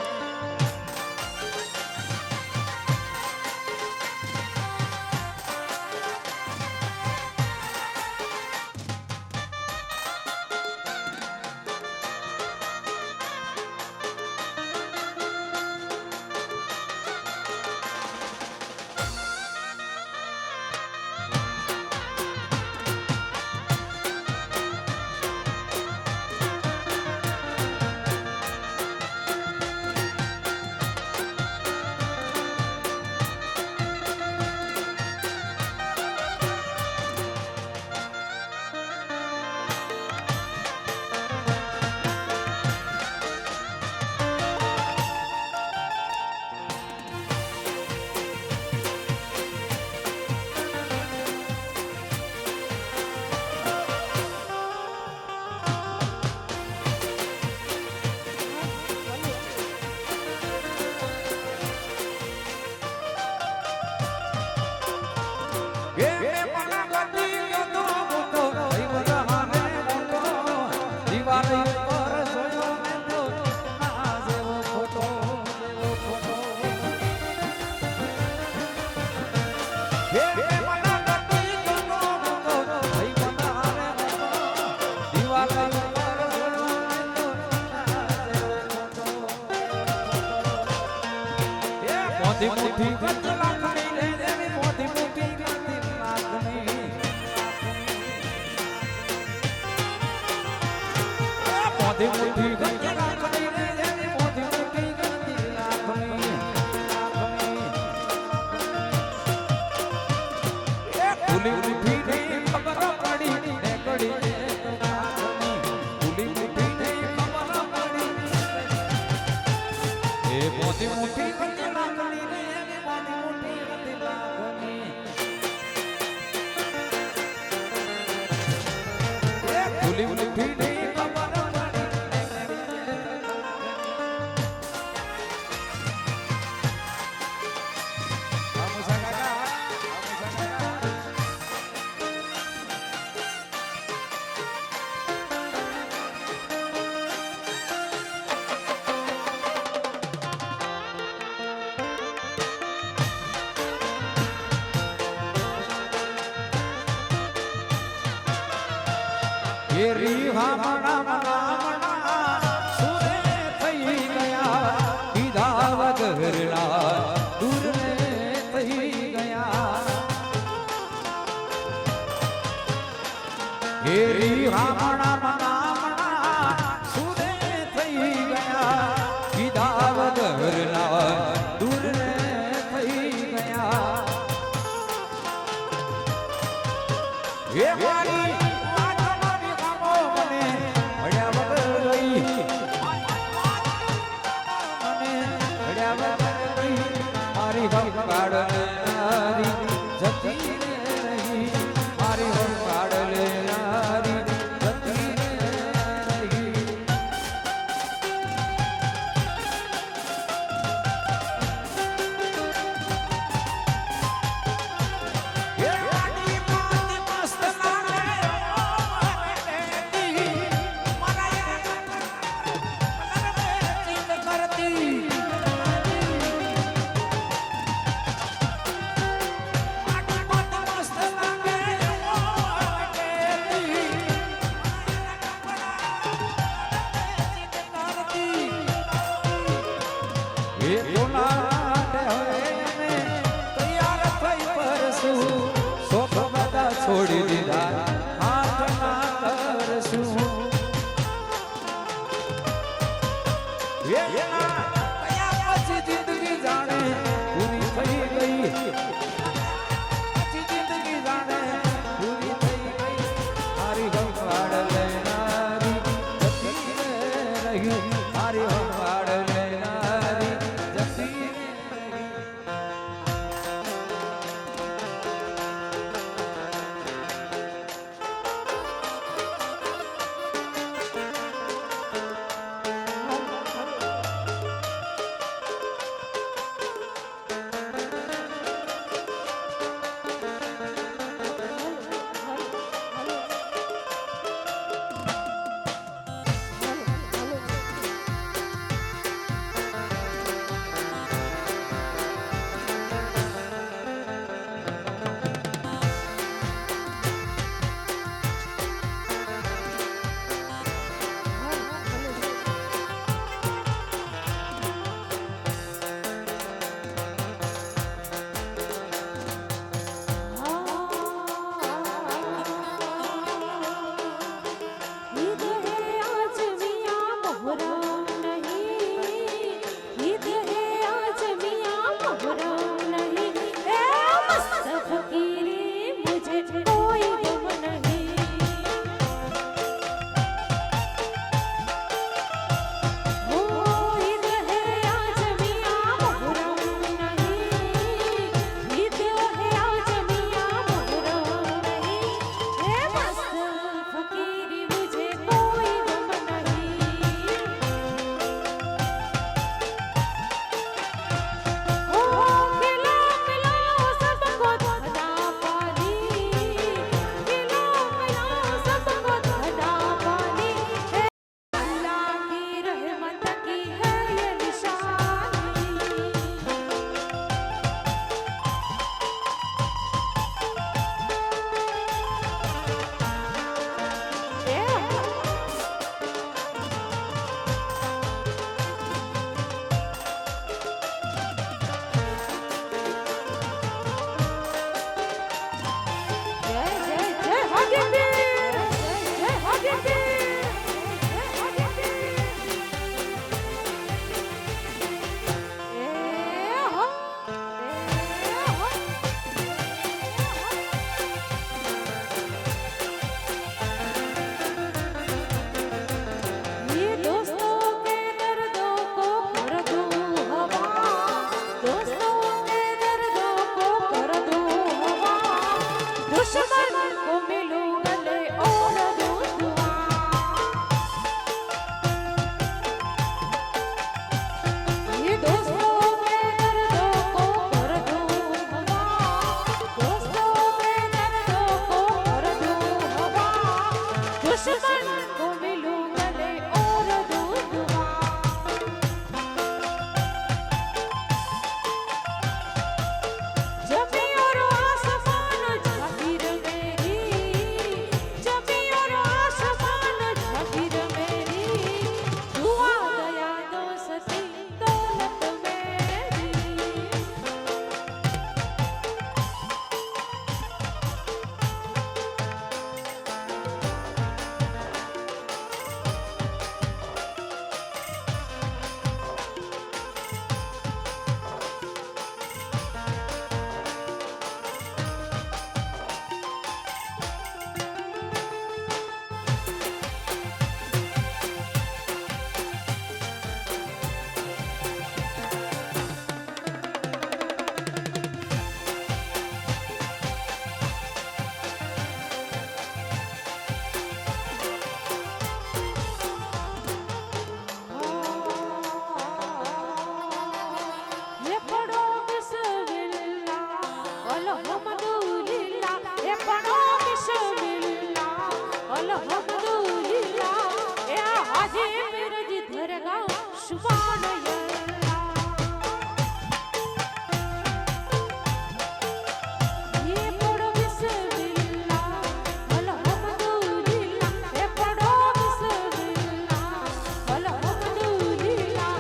મોટી ગંજ લાખની લે દેવી મોટી મોટી ગંજ લાખની મોટી મોટી ગંજ લાખની લે દેવી મોટી મોટી ગંજ લાખની એ ફૂલી ઉઠી ને ખબર પડી ને કડી ફૂલી ઉઠી ને ખબર પડી એ મોટી મોટી ગંજ લાખની ભૂલી ભૂલી ભીડી ખબર રી હામણા મના સુરે થઈ ગયા કીધા વગરના દૂર થઈ ગયા રી હામણા મના સુરે થઈ ગયા કીધા વગરના દૂર થઈ ગયા એ મારી મારી હંકાળ નારી જતી રહી મારી હંકાળ નારી જતી રહી છોડી દીધા હાથ ના કરશું પછી જિંદગી જાણે પૂરી થઈ ગઈ પછી જિંદગી જાણે પૂરી થઈ ગઈ हाजी बिरज धरगा सुभान अल्लाह ये पढ़ो बिस्मिल्लाह अल्हम्दुलिल्लाह ये पढ़ो बिस्मिल्लाह अल्हम्दुलिल्लाह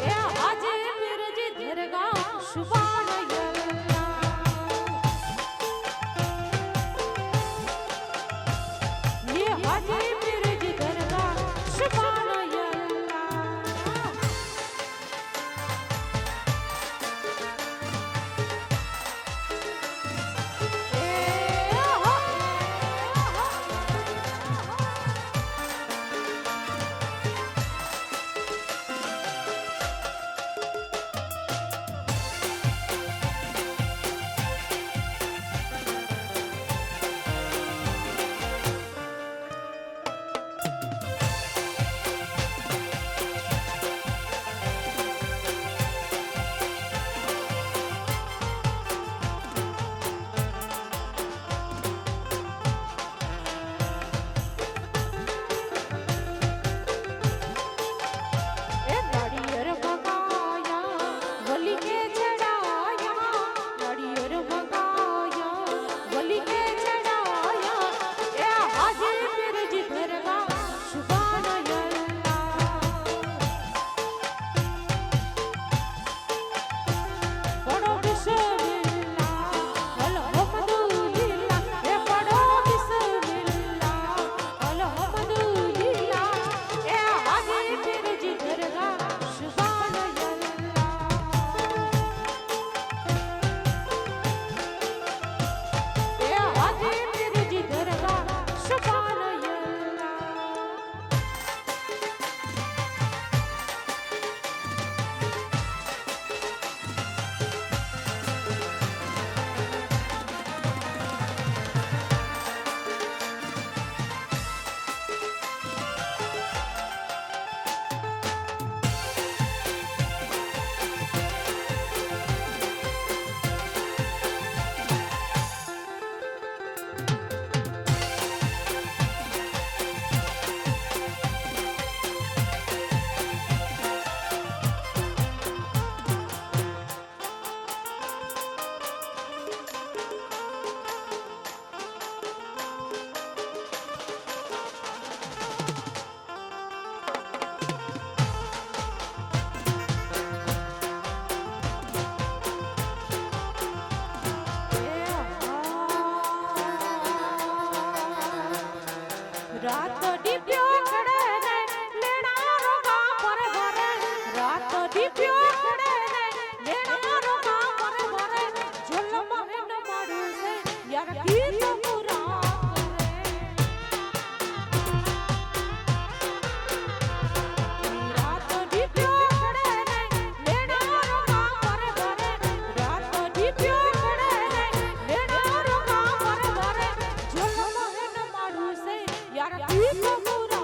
ये हाजी बिरज धरगा सुभान अल्लाह ये हाजी बिरज धरगा सुभान अल्लाह ए नारियर मंगाया वली के चढ़ाया नारियर मंगाया वली के चढ़ाया ए हाजी बिरज धरगा सुभान अल्लाह पढ़ो बिस्मिल्लाह अल्हम्दुलिल्लाह ए पढ़ो बिस्मिल्लाह अल्हम्दुलिल्लाह ए हाजी बिरज धरगा सुभान अल्लाह ए हाजी बिरज धरगा सुभान अल्लाह रात दीप्यो खड़े ने लेना रोगा पर भरे रात दीप्यो खड़े ने लेना रोगा पर भरे झुलम है न मारू से यार की तो पूरा रात दीप्यो खड़े ने लेना रोगा पर भरे रात दीप्यो खड़े ने लेना रोगा पर भरे झुलम है न मारू से यार की तो पूरा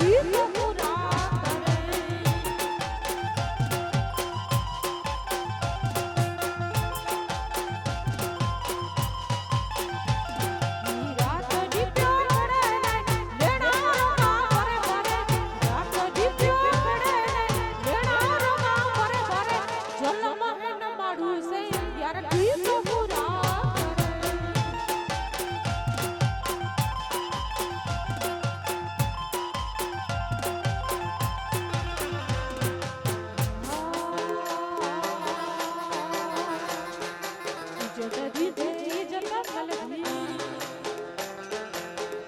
ગીત પૂરા કરે રાત દીપ્યો પડે ને લેણારો કામ કરે કરે રાત દીપ્યો પડે ને લેણારો કામ કરે કરે જલમાં એને માડું છે યાર ગીત પૂરા કરે ઇજ્જત દીધે ઇજ્જત મલધી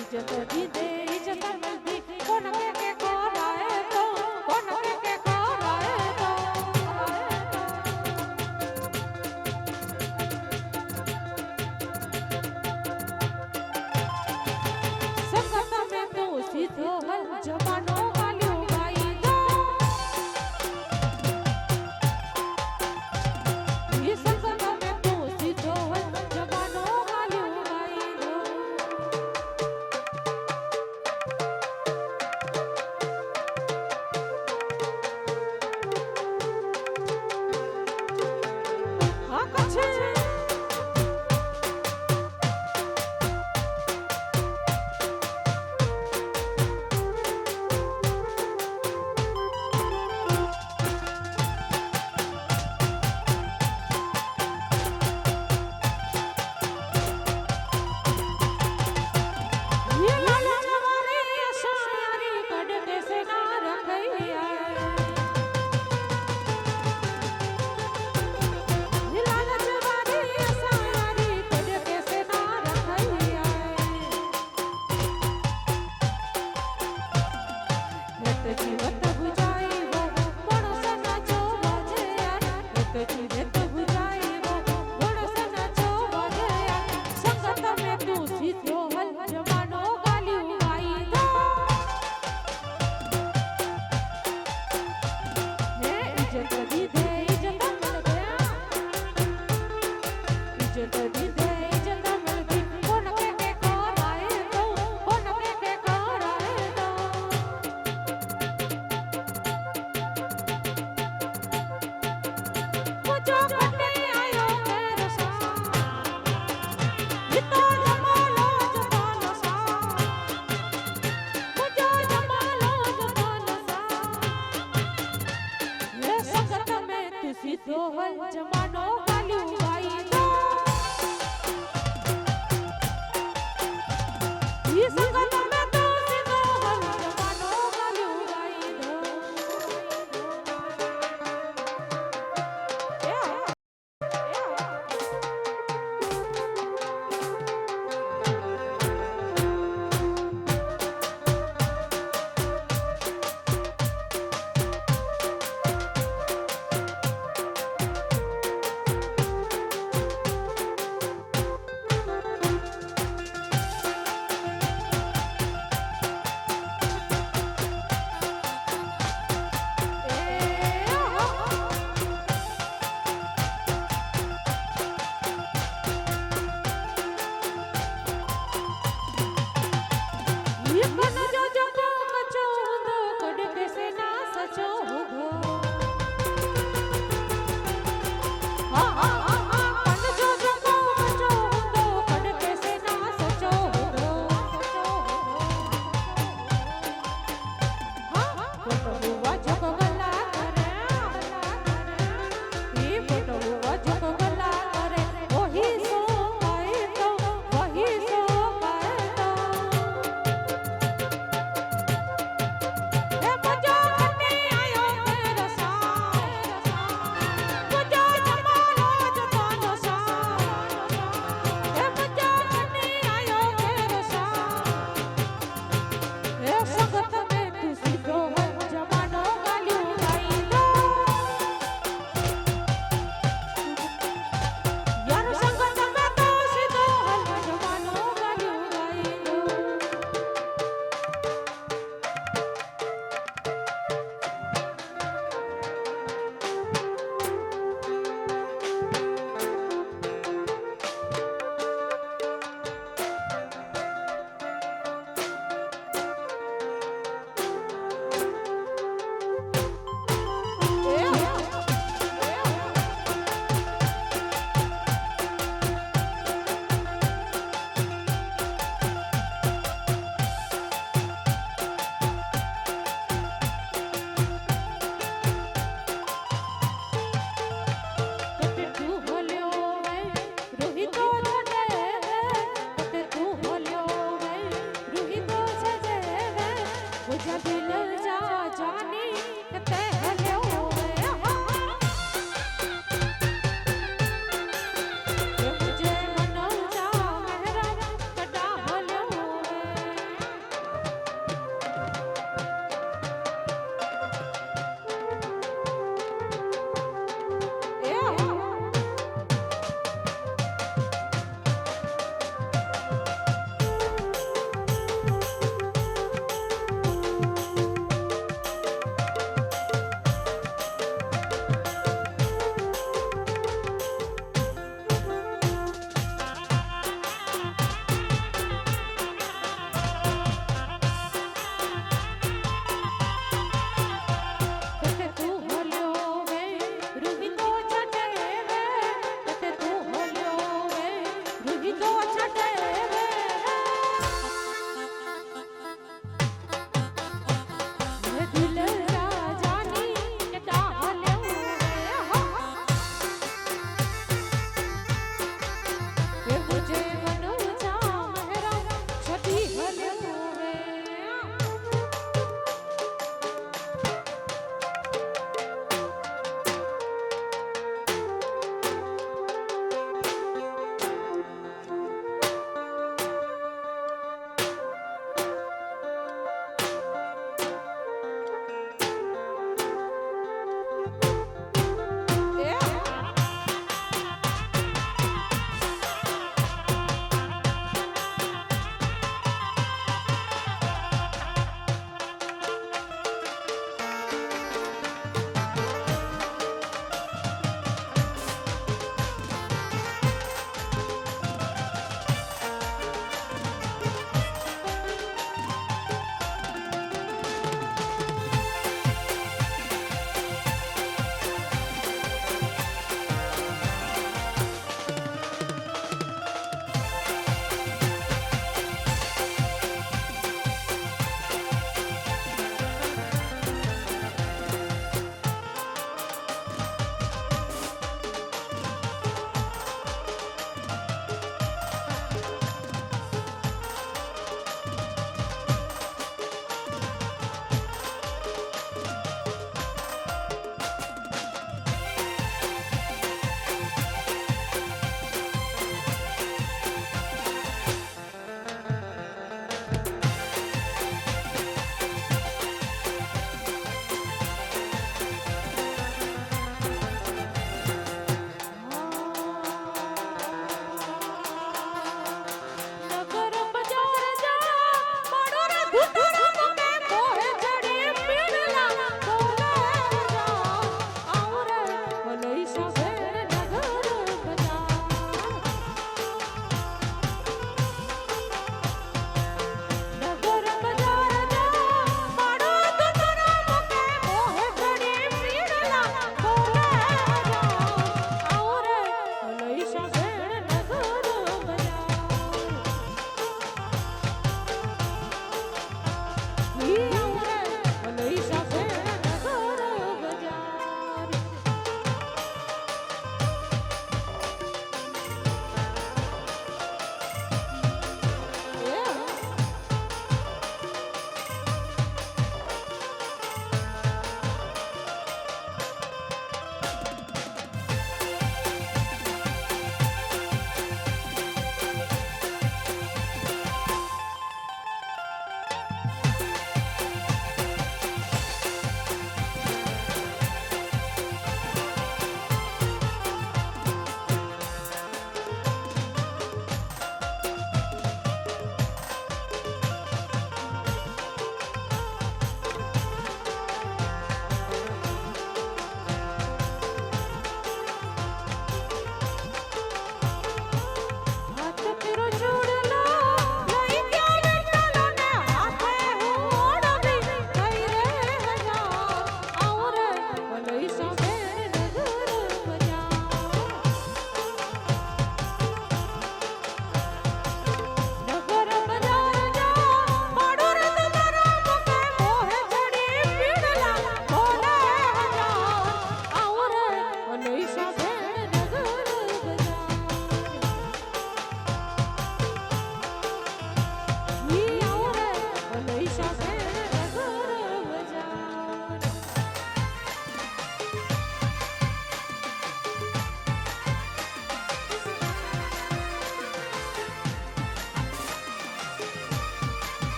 इज्जत दी दे इज्जत मिलती कौन के कराए तो कौन के कराए तो संगत में तो सीधो हल जमानो गालियों गाई दो ये संगत में तो सीधो हल जमानो गालियों गाई दो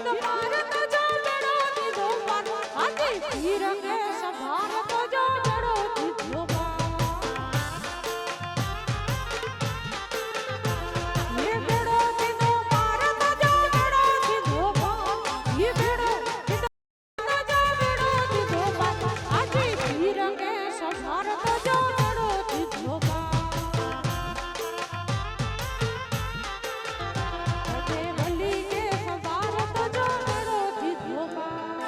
જીત મારે તો જો બેડો દીધો પાર આજે વીર કે સભાર તો જો બેડો દીધો ये बेड़ो दिनो पार तो जो बेड़ो दिधो पार ये बेड़ो दिनो पार जो बेड़ो दिधो पार आजी वीर के सभार तो जो बेड़ो दिधो पार अजे बली के सभार तो जो बेड़ो दिधो पार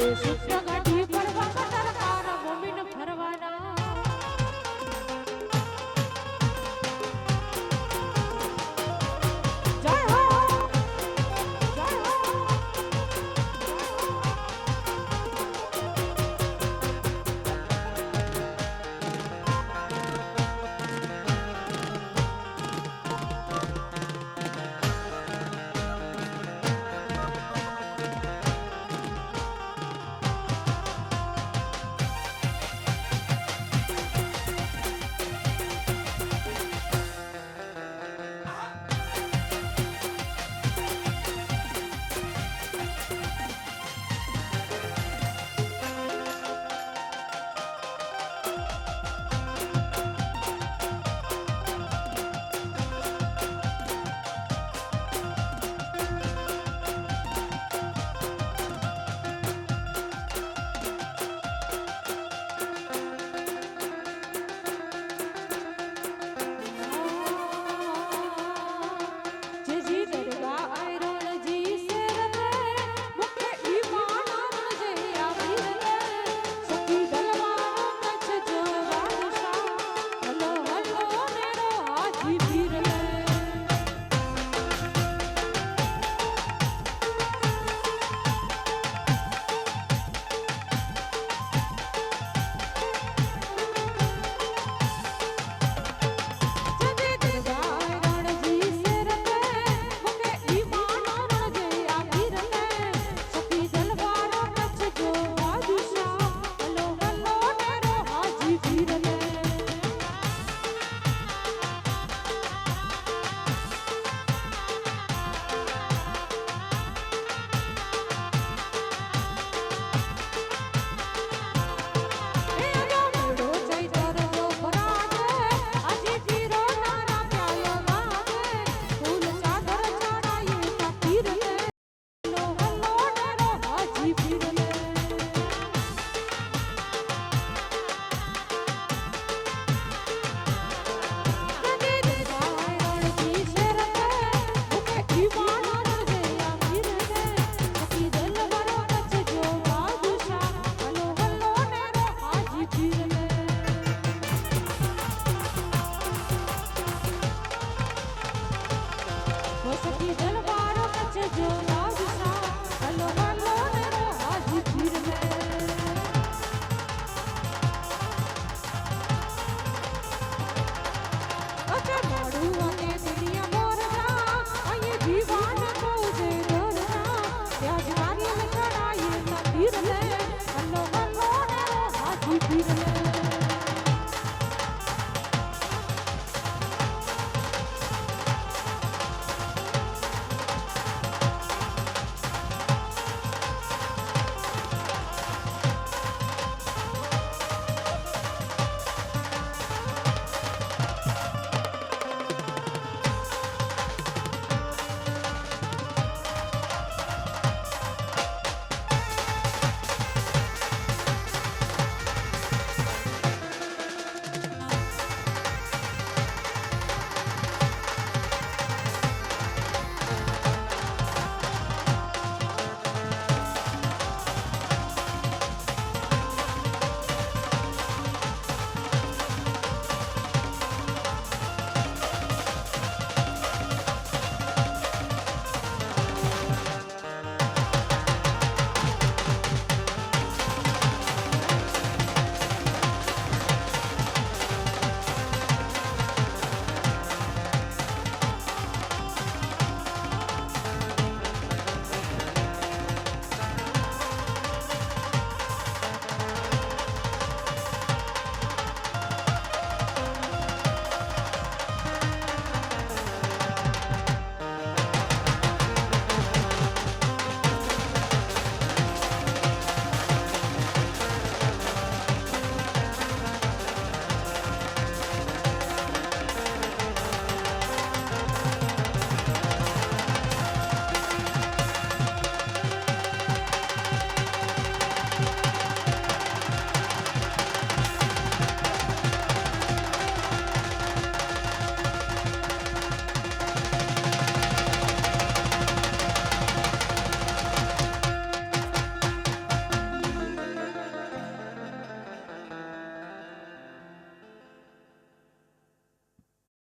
એ સુખ